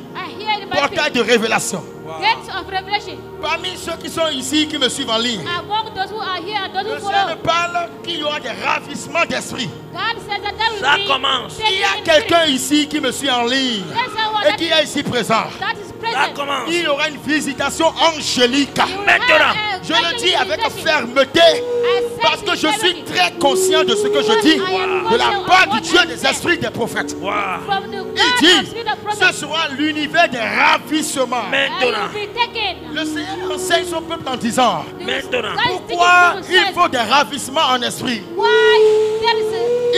Speaker 3: portail de révélation.
Speaker 2: Gates of revelation.
Speaker 3: Parmi ceux qui sont ici, qui me suivent en ligne,
Speaker 2: Among those who are here and those
Speaker 3: le
Speaker 2: who
Speaker 3: Seigneur me
Speaker 2: follow.
Speaker 3: parle qu'il y aura des ravissements d'esprit.
Speaker 2: God says that there will
Speaker 4: Ça
Speaker 2: be
Speaker 4: commence.
Speaker 3: Il y a
Speaker 2: taking in
Speaker 3: quelqu'un
Speaker 2: spirit.
Speaker 3: ici qui me suit en ligne
Speaker 2: There's someone
Speaker 3: et qui est ici présent.
Speaker 2: that is
Speaker 4: Ça
Speaker 2: present.
Speaker 4: commence.
Speaker 3: Il y aura une visitation angélique.
Speaker 2: You will
Speaker 4: Maintenant,
Speaker 2: have a
Speaker 3: Je le dis avec
Speaker 2: visitation.
Speaker 3: fermeté
Speaker 2: I say
Speaker 3: parce que je suis
Speaker 2: sincerely,
Speaker 3: très conscient de ce que je dis de la part du Dieu des esprits des prophètes.
Speaker 4: Wow.
Speaker 2: from the
Speaker 3: Il
Speaker 2: God
Speaker 3: dit,
Speaker 2: of spirit of
Speaker 3: ce
Speaker 2: prophet.
Speaker 3: sera l'univers des ravissements.
Speaker 2: I
Speaker 4: Maintenant.
Speaker 2: will be taken.
Speaker 3: Le Seigneur enseigne son peuple en disant,
Speaker 4: Maintenant.
Speaker 2: God is
Speaker 3: pourquoi
Speaker 2: taking
Speaker 3: il
Speaker 2: people
Speaker 3: faut des ravissements en esprit.
Speaker 2: Why there is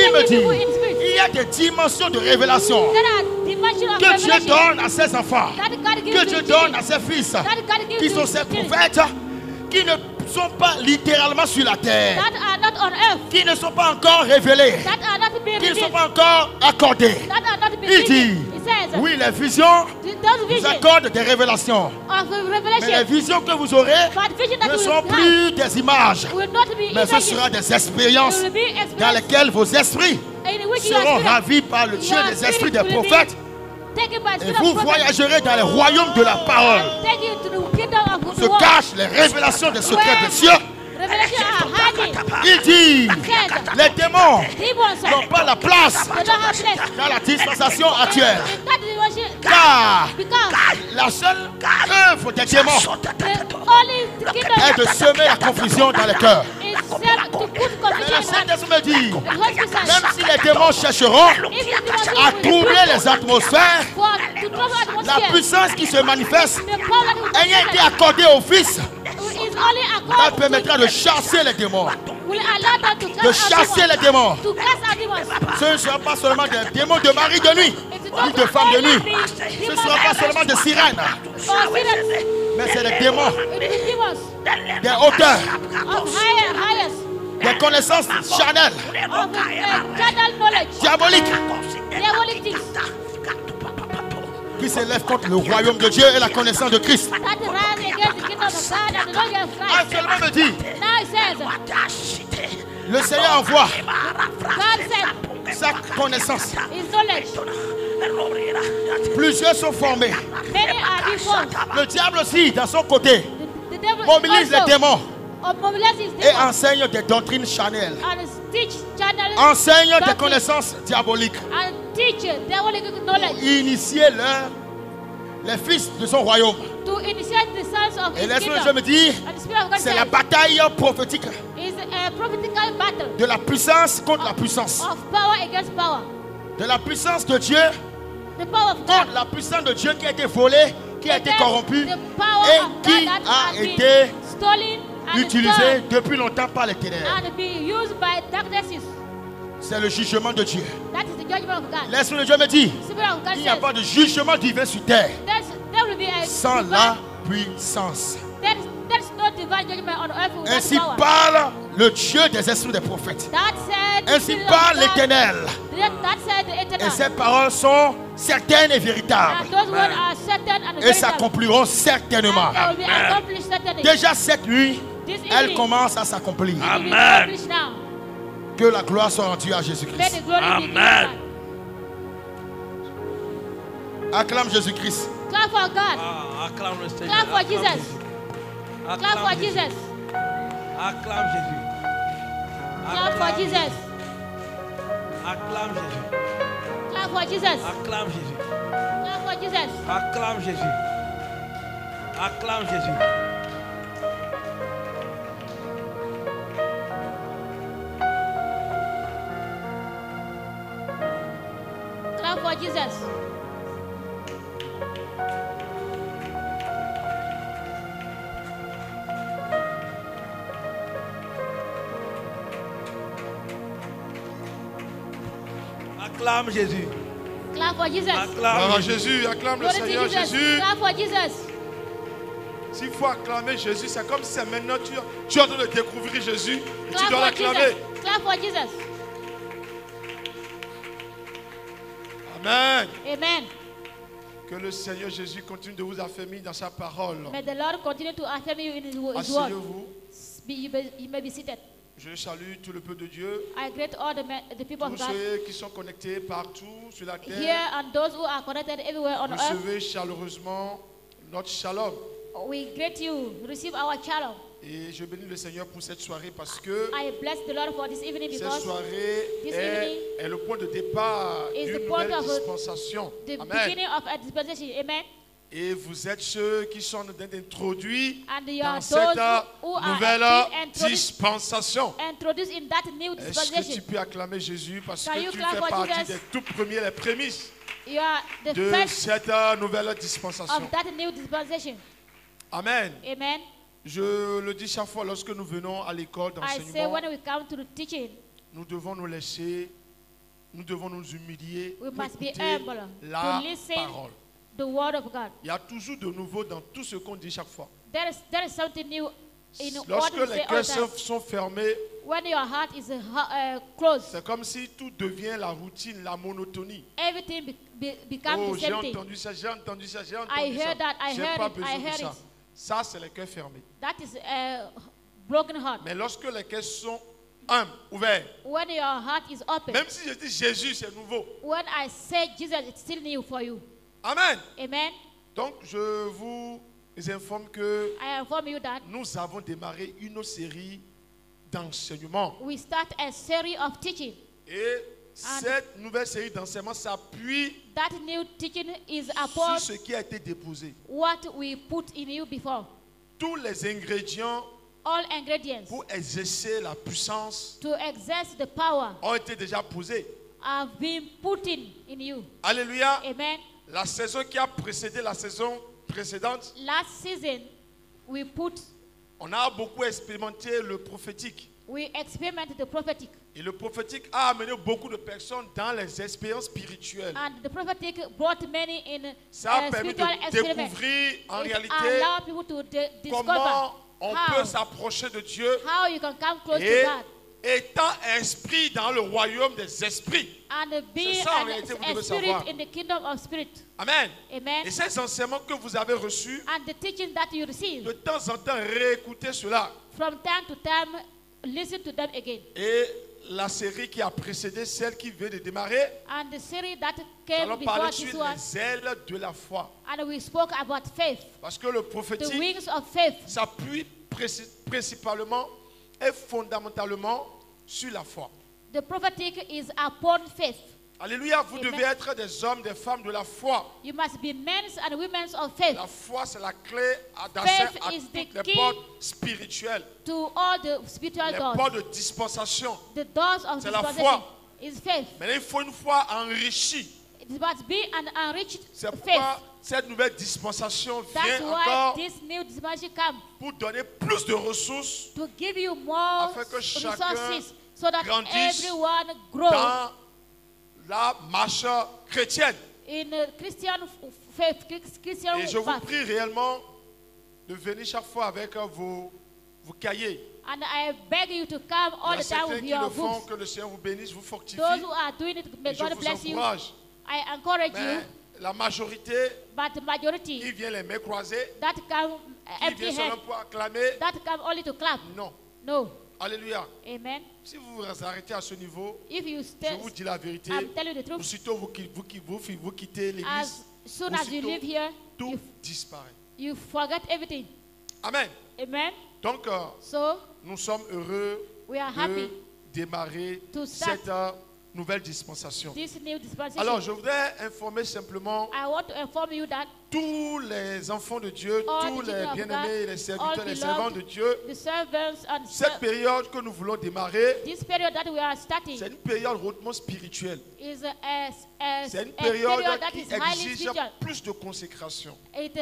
Speaker 3: Il me
Speaker 2: taking
Speaker 3: dit,
Speaker 2: people in spirit.
Speaker 3: il y a des dimensions de révélation
Speaker 2: There are dimensions of
Speaker 3: que Dieu
Speaker 2: revelation
Speaker 3: donne à ses enfants,
Speaker 2: that God gives
Speaker 3: que
Speaker 2: to
Speaker 3: Dieu
Speaker 2: his
Speaker 3: donne à
Speaker 2: children.
Speaker 3: ses fils,
Speaker 2: That God gives
Speaker 3: qui
Speaker 2: to
Speaker 3: sont
Speaker 2: his
Speaker 3: ses
Speaker 2: children.
Speaker 3: prophètes, qui ne sont pas littéralement sur la terre,
Speaker 2: That are not on earth.
Speaker 3: qui ne sont pas encore révélés,
Speaker 2: That are not being
Speaker 3: qui ne sont
Speaker 2: revealed.
Speaker 3: pas encore accordés.
Speaker 2: That are not being
Speaker 3: Il dit,
Speaker 2: revealed. He says,
Speaker 3: oui, les visions
Speaker 2: those
Speaker 3: vous
Speaker 2: visions
Speaker 3: accordent des révélations,
Speaker 2: of
Speaker 3: mais les
Speaker 2: revelation,
Speaker 3: visions que vous aurez
Speaker 2: but vision that
Speaker 3: ne
Speaker 2: you
Speaker 3: sont
Speaker 2: will have
Speaker 3: plus des images,
Speaker 2: will not be
Speaker 3: mais ce
Speaker 2: images.
Speaker 3: sera des expériences
Speaker 2: It will be
Speaker 3: dans
Speaker 2: experience
Speaker 3: lesquelles vos esprits
Speaker 2: in which your
Speaker 3: seront
Speaker 2: spirit,
Speaker 3: ravis par le Dieu
Speaker 2: your
Speaker 3: des esprits
Speaker 2: spirit
Speaker 3: des
Speaker 2: will be
Speaker 3: prophètes
Speaker 2: taken by the
Speaker 3: et
Speaker 2: spirit
Speaker 3: vous
Speaker 2: of prophet.
Speaker 3: voyagerez dans les royaumes de la parole.
Speaker 2: Take you to the kingdom of
Speaker 3: Se
Speaker 2: the world.
Speaker 3: cachent les révélations des secrets des cieux.
Speaker 2: Revelation are hiding.
Speaker 3: Il dit, les démons
Speaker 2: Demons
Speaker 3: n'ont pas la place
Speaker 2: they don't have place.
Speaker 3: dans la dispensation actuelle.
Speaker 2: In that dimension,
Speaker 3: Car
Speaker 2: because
Speaker 3: la seule œuvre des démons
Speaker 2: the only kingdom
Speaker 3: est de semer la confusion dans les cœurs.
Speaker 2: is set to put
Speaker 3: Mais
Speaker 2: confusion
Speaker 3: le
Speaker 2: in
Speaker 3: Saint-Esprit me dit,
Speaker 2: the hospital.
Speaker 3: même si les démons chercheront
Speaker 2: If the demons
Speaker 3: à
Speaker 2: will
Speaker 3: troubler les atmosphères,
Speaker 2: for to trouble
Speaker 3: la
Speaker 2: atmosphere,
Speaker 3: puissance qui se manifeste
Speaker 2: the power that will
Speaker 3: ayant été
Speaker 2: be
Speaker 3: accordée au Fils,
Speaker 2: is only a
Speaker 3: elle
Speaker 2: call
Speaker 3: permettra de chasser les démons.
Speaker 2: will allow them to
Speaker 3: De
Speaker 2: cast out
Speaker 3: chasser les
Speaker 2: demons.
Speaker 3: démons.
Speaker 2: To cast out demons.
Speaker 3: Ce ne sera pas seulement des démons de mari de nuit, ni de femmes de nuit. Ce ne sera pas seulement des sirènes, mais c'est des démons, des hauteurs,
Speaker 2: Of highest,
Speaker 3: des connaissances charnelles,
Speaker 2: of carnal knowledge,
Speaker 3: diaboliques,
Speaker 2: diabolic things
Speaker 3: qui s'élèvent contre le royaume de Dieu et la connaissance de Christ.
Speaker 2: that rise against the kingdom of God and the knowledge of Christ.
Speaker 3: Actuellement me dit,
Speaker 2: Now it says,
Speaker 3: le Seigneur envoie
Speaker 2: God said,
Speaker 3: sa connaissance.
Speaker 2: His knowledge.
Speaker 3: Plusieurs sont formés.
Speaker 2: Many are being formed.
Speaker 3: Le diable aussi, dans son côté,
Speaker 2: The devil
Speaker 3: mobilise les
Speaker 2: also
Speaker 3: démons
Speaker 2: mobilizes his
Speaker 3: et
Speaker 2: demons
Speaker 3: enseigne des doctrines charnelles.
Speaker 2: and teach channel
Speaker 3: Enseigne des
Speaker 2: doctrine
Speaker 3: connaissances diaboliques.
Speaker 2: and teach diabolic knowledge
Speaker 3: Initier les fils de son royaume.
Speaker 2: to initiate the sons of
Speaker 3: Et
Speaker 2: his
Speaker 3: laisse-moi
Speaker 2: kingdom.
Speaker 3: me dire,
Speaker 2: And the spirit of God
Speaker 3: c'est la
Speaker 2: says,
Speaker 3: bataille prophétique
Speaker 2: is a prophetical battle
Speaker 3: de la puissance contre la puissance.
Speaker 2: of power against power.
Speaker 3: De la puissance de Dieu
Speaker 2: The power of
Speaker 3: contre
Speaker 2: God
Speaker 3: la puissance de Dieu qui a été volée, qui a été
Speaker 2: against
Speaker 3: corrompue
Speaker 2: the power
Speaker 3: et
Speaker 2: of
Speaker 3: qui
Speaker 2: God that
Speaker 3: a
Speaker 2: has been
Speaker 3: été
Speaker 2: stolen and
Speaker 3: utilisée
Speaker 2: stolen
Speaker 3: depuis longtemps par les ténèbres.
Speaker 2: and be used by darknesses.
Speaker 3: C'est le jugement de Dieu.
Speaker 2: That is the judgment of God.
Speaker 3: L'Esprit de Dieu me dit,
Speaker 2: The spirit of God
Speaker 3: il n'y a
Speaker 2: says
Speaker 3: pas de jugement divin sur terre
Speaker 2: there will be a
Speaker 3: sans
Speaker 2: divine,
Speaker 3: la puissance.
Speaker 2: there's no divine judgment on earth without
Speaker 3: Ainsi
Speaker 2: power.
Speaker 3: parle le Dieu des esprits des prophètes.
Speaker 2: That said, the
Speaker 3: Ainsi
Speaker 2: spirit
Speaker 3: parle
Speaker 2: of God,
Speaker 3: l'Éternel.
Speaker 2: that said the
Speaker 3: Et
Speaker 2: eternal.
Speaker 3: ces paroles sont certaines et véritables.
Speaker 2: And those words are certain and
Speaker 3: Et
Speaker 2: veritable.
Speaker 3: s'accompliront certainement.
Speaker 2: And they will be accomplished certainly.
Speaker 3: Déjà cette nuit,
Speaker 2: This
Speaker 3: elle
Speaker 2: evening,
Speaker 3: commence à s'accomplir.
Speaker 2: it will be
Speaker 4: Amen.
Speaker 2: accomplished now.
Speaker 3: Que la gloire soit rendue à
Speaker 2: Let
Speaker 3: Jésus-Christ.
Speaker 2: the glory be given
Speaker 4: Amen.
Speaker 2: God.
Speaker 3: Acclame Jésus-Christ.
Speaker 2: Clap for God.
Speaker 1: Acclame le Seigneur.
Speaker 2: Clap for
Speaker 1: Acclame
Speaker 2: Jesus.
Speaker 1: Jésus.
Speaker 2: Clap
Speaker 1: Acclame
Speaker 2: for
Speaker 1: Jésus.
Speaker 2: Jesus.
Speaker 1: Acclame Jésus.
Speaker 2: Clap for Jesus.
Speaker 1: Acclame Jésus.
Speaker 2: Clap for Jesus.
Speaker 1: Acclame Jésus.
Speaker 2: Clap for Jesus.
Speaker 1: Acclame Jésus. Acclame Jésus.
Speaker 2: Clap for Jesus.
Speaker 1: Acclame Jésus.
Speaker 2: Clap for Jesus.
Speaker 1: Acclame
Speaker 5: Gloire à
Speaker 1: Jésus.
Speaker 5: Jésus, acclame le
Speaker 2: Glory to
Speaker 5: Seigneur
Speaker 2: Jesus.
Speaker 5: Jésus.
Speaker 2: Clap for Jesus.
Speaker 5: S'il faut acclamer Jésus, c'est comme si c'est maintenant tu es en train de découvrir Jésus et tu
Speaker 2: Clap
Speaker 5: dois
Speaker 2: for
Speaker 5: l'acclamer.
Speaker 2: Jesus. Clap for Jesus.
Speaker 5: Amen.
Speaker 2: Amen.
Speaker 5: Que le Seigneur Jésus continue de vous affermir dans sa parole.
Speaker 2: May the Lord continue to affirm you in His word.
Speaker 5: Asseyez-vous.
Speaker 2: You may be seated.
Speaker 5: Je salue tout le peuple de Dieu.
Speaker 2: I greet all the people
Speaker 5: Tous
Speaker 2: of God
Speaker 5: ceux qui sont connectés partout sur la
Speaker 2: here
Speaker 5: terre.
Speaker 2: and those who are connected everywhere on earth.
Speaker 5: Recevez chaleureusement notre shalom.
Speaker 2: We greet you. Receive our shalom.
Speaker 5: Et je bénis le Seigneur pour cette soirée parce que
Speaker 2: I bless the Lord for this evening
Speaker 5: cette
Speaker 2: because
Speaker 5: soirée
Speaker 2: this
Speaker 5: est le point de départ
Speaker 2: is
Speaker 5: d'une
Speaker 2: the point
Speaker 5: nouvelle
Speaker 2: of
Speaker 5: dispensation.
Speaker 2: the
Speaker 5: Amen.
Speaker 2: beginning of a dispensation. Amen.
Speaker 5: Et vous êtes ceux qui sont introduits
Speaker 2: And you
Speaker 5: dans
Speaker 2: are
Speaker 5: cette
Speaker 2: those who are
Speaker 5: nouvelle
Speaker 2: being introduced
Speaker 5: dispensation.
Speaker 2: in that new
Speaker 5: Est-ce que
Speaker 2: dispensation.
Speaker 5: tu peux acclamer Jésus parce
Speaker 2: Can
Speaker 5: que
Speaker 2: you
Speaker 5: tu
Speaker 2: clap
Speaker 5: fais
Speaker 2: for
Speaker 5: partie
Speaker 2: Jesus?
Speaker 5: des tout premiers, les prémices
Speaker 2: You are the
Speaker 5: de
Speaker 2: first
Speaker 5: cette nouvelle dispensation.
Speaker 2: of that new dispensation.
Speaker 5: Amen.
Speaker 2: Amen.
Speaker 5: Je le dis chaque fois lorsque nous venons à l'école
Speaker 2: I say
Speaker 5: d'enseignement,
Speaker 2: when we come to the teaching,
Speaker 5: nous devons nous laisser, nous devons nous humilier
Speaker 2: we
Speaker 5: pour
Speaker 2: must be
Speaker 5: écouter
Speaker 2: humble
Speaker 5: la
Speaker 2: to listen
Speaker 5: parole.
Speaker 2: the word of God.
Speaker 5: Il y a toujours de nouveau dans tout ce qu'on dit chaque fois.
Speaker 2: There is something new in what
Speaker 5: Lorsque
Speaker 2: we
Speaker 5: les
Speaker 2: say all
Speaker 5: cœurs
Speaker 2: the time.
Speaker 5: sont fermés,
Speaker 2: When your heart is closed,
Speaker 5: c'est comme si tout devient la routine, la monotonie.
Speaker 2: everything becomes
Speaker 5: Oh,
Speaker 2: the
Speaker 5: j'ai
Speaker 2: same thing.
Speaker 5: entendu ça, j'ai entendu ça, j'ai
Speaker 2: I
Speaker 5: entendu
Speaker 2: heard that,
Speaker 5: ça.
Speaker 2: I
Speaker 5: J'ai
Speaker 2: heard
Speaker 5: pas
Speaker 2: it,
Speaker 5: besoin
Speaker 2: I
Speaker 5: de
Speaker 2: heard
Speaker 5: ça.
Speaker 2: it.
Speaker 5: Ça, c'est les cœurs fermés.
Speaker 2: That is a broken heart.
Speaker 5: Mais lorsque les cœurs sont humbles, ouverts,
Speaker 2: When your heart is open,
Speaker 5: même si je dis Jésus, c'est nouveau.
Speaker 2: when I say Jesus, it's still new for you.
Speaker 5: Amen.
Speaker 2: Amen.
Speaker 5: Donc, je vous informe que
Speaker 2: I inform you that
Speaker 5: nous avons démarré une série d'enseignements.
Speaker 2: we start a series of teaching.
Speaker 5: Et cette nouvelle série d'enseignements s'appuie
Speaker 2: That new teaching is
Speaker 5: sur
Speaker 2: upon
Speaker 5: ce qui a été déposé.
Speaker 2: what we put in you before.
Speaker 5: Tous les ingrédients
Speaker 2: All ingredients
Speaker 5: pour exercer la puissance
Speaker 2: to exert the power
Speaker 5: ont été déjà posés.
Speaker 2: have been put in you.
Speaker 5: Alléluia.
Speaker 2: Amen.
Speaker 5: La saison qui a précédé la saison précédente,
Speaker 2: Last season,
Speaker 5: on a beaucoup expérimenté le prophétique.
Speaker 2: we experimented the prophetic.
Speaker 5: Et le prophétique a amené beaucoup de personnes dans les expériences spirituelles.
Speaker 2: And the prophetic brought many in
Speaker 5: Ça a permis
Speaker 2: spiritual
Speaker 5: de
Speaker 2: experiments.
Speaker 5: découvrir en
Speaker 2: It
Speaker 5: réalité
Speaker 2: allowed people to discover
Speaker 5: comment on peut
Speaker 2: how,
Speaker 5: s'approcher de Dieu
Speaker 2: how you can come close
Speaker 5: et
Speaker 2: to God.
Speaker 5: étant inscrit dans le royaume des esprits.
Speaker 2: And be
Speaker 5: ça, en réalité, vous
Speaker 2: a
Speaker 5: devez
Speaker 2: spirit
Speaker 5: savoir.
Speaker 2: in the kingdom of spirit.
Speaker 5: Amen.
Speaker 2: Amen.
Speaker 5: Et ces enseignements que vous avez reçus,
Speaker 2: And the teaching that you receive,
Speaker 5: de temps en temps, réécoutez cela.
Speaker 2: from time to time, listen to them again.
Speaker 5: Et la série qui a précédé celle qui vient de démarrer,
Speaker 2: And the series that
Speaker 5: nous
Speaker 2: came
Speaker 5: allons
Speaker 2: before
Speaker 5: parler
Speaker 2: this
Speaker 5: sur
Speaker 2: one,
Speaker 5: les ailes de la foi.
Speaker 2: and we spoke about faith,
Speaker 5: Parce que le
Speaker 2: the
Speaker 5: prophétique
Speaker 2: wings of faith.
Speaker 5: s'appuie principalement et fondamentalement sur la foi.
Speaker 2: The prophetic is upon faith.
Speaker 5: Alléluia, vous
Speaker 2: Amen.
Speaker 5: devez être des hommes, des femmes de la foi.
Speaker 2: You must be men and women of faith.
Speaker 5: La foi, c'est la clé d'accès
Speaker 2: Faith
Speaker 5: à
Speaker 2: is
Speaker 5: toutes
Speaker 2: the
Speaker 5: les
Speaker 2: key
Speaker 5: portes spirituelles,
Speaker 2: to all the spiritual
Speaker 5: les
Speaker 2: doors.
Speaker 5: portes de dispensation.
Speaker 2: The doors of
Speaker 5: C'est la
Speaker 2: dispensation
Speaker 5: foi.
Speaker 2: is faith.
Speaker 5: Mais il faut une foi enrichie.
Speaker 2: It must be an enriched
Speaker 5: C'est
Speaker 2: faith.
Speaker 5: pourquoi cette nouvelle dispensation
Speaker 2: That's
Speaker 5: vient
Speaker 2: why
Speaker 5: encore
Speaker 2: this new dispensation comes
Speaker 5: pour donner plus de ressources
Speaker 2: to give you more
Speaker 5: Afin que chacun
Speaker 2: resources so that
Speaker 5: grandisse
Speaker 2: everyone grows
Speaker 5: dans la marche chrétienne.
Speaker 2: in Christian faith, Christian
Speaker 5: Et je vous
Speaker 2: path.
Speaker 5: prie réellement de venir chaque fois avec vos cahiers.
Speaker 2: And I beg you to come all
Speaker 5: Il y a
Speaker 2: the time
Speaker 5: certains
Speaker 2: with
Speaker 5: qui
Speaker 2: your
Speaker 5: le font,
Speaker 2: books.
Speaker 5: que le Seigneur vous bénisse, vous fortifie.
Speaker 2: Those who are doing it, may
Speaker 5: Et je
Speaker 2: God
Speaker 5: vous
Speaker 2: bless you.
Speaker 5: encourage.
Speaker 2: I encourage
Speaker 5: Mais
Speaker 2: you,
Speaker 5: la majorité
Speaker 2: but the majority
Speaker 5: qui vient les mains croisées,
Speaker 2: that come
Speaker 5: qui
Speaker 2: empty
Speaker 5: vient
Speaker 2: hand,
Speaker 5: seulement pour acclamer,
Speaker 2: that come only to clap.
Speaker 5: non.
Speaker 2: No.
Speaker 5: Alléluia.
Speaker 2: Amen.
Speaker 5: Si vous vous arrêtez à ce niveau,
Speaker 2: If you
Speaker 5: je
Speaker 2: stay,
Speaker 5: vous dis la vérité,
Speaker 2: I'm telling you the truth.
Speaker 5: aussitôt vous quittez l'église,
Speaker 2: As soon as you
Speaker 5: aussitôt,
Speaker 2: live here,
Speaker 5: tout disparaît.
Speaker 2: you forget everything.
Speaker 5: Amen.
Speaker 2: Amen.
Speaker 5: Donc,
Speaker 2: So
Speaker 5: nous sommes heureux
Speaker 2: we are
Speaker 5: de
Speaker 2: happy
Speaker 5: démarrer
Speaker 2: to start
Speaker 5: cette nouvelle dispensation.
Speaker 2: this new dispensation.
Speaker 5: Alors, je voudrais informer simplement
Speaker 2: I want to inform you that
Speaker 5: tous les enfants de Dieu,
Speaker 2: All
Speaker 5: tous
Speaker 2: the
Speaker 5: les
Speaker 2: children of
Speaker 5: bien-aimés,
Speaker 2: God,
Speaker 5: les serviteurs,
Speaker 2: all
Speaker 5: les
Speaker 2: beloved,
Speaker 5: servants de Dieu,
Speaker 2: the servants and
Speaker 5: cette période que nous voulons démarrer,
Speaker 2: this period that we are starting
Speaker 5: c'est une période hautement spirituelle.
Speaker 2: is a
Speaker 5: C'est une
Speaker 2: period
Speaker 5: période
Speaker 2: that
Speaker 5: qui
Speaker 2: is highly
Speaker 5: exige
Speaker 2: spiritual.
Speaker 5: plus de consécration.
Speaker 2: It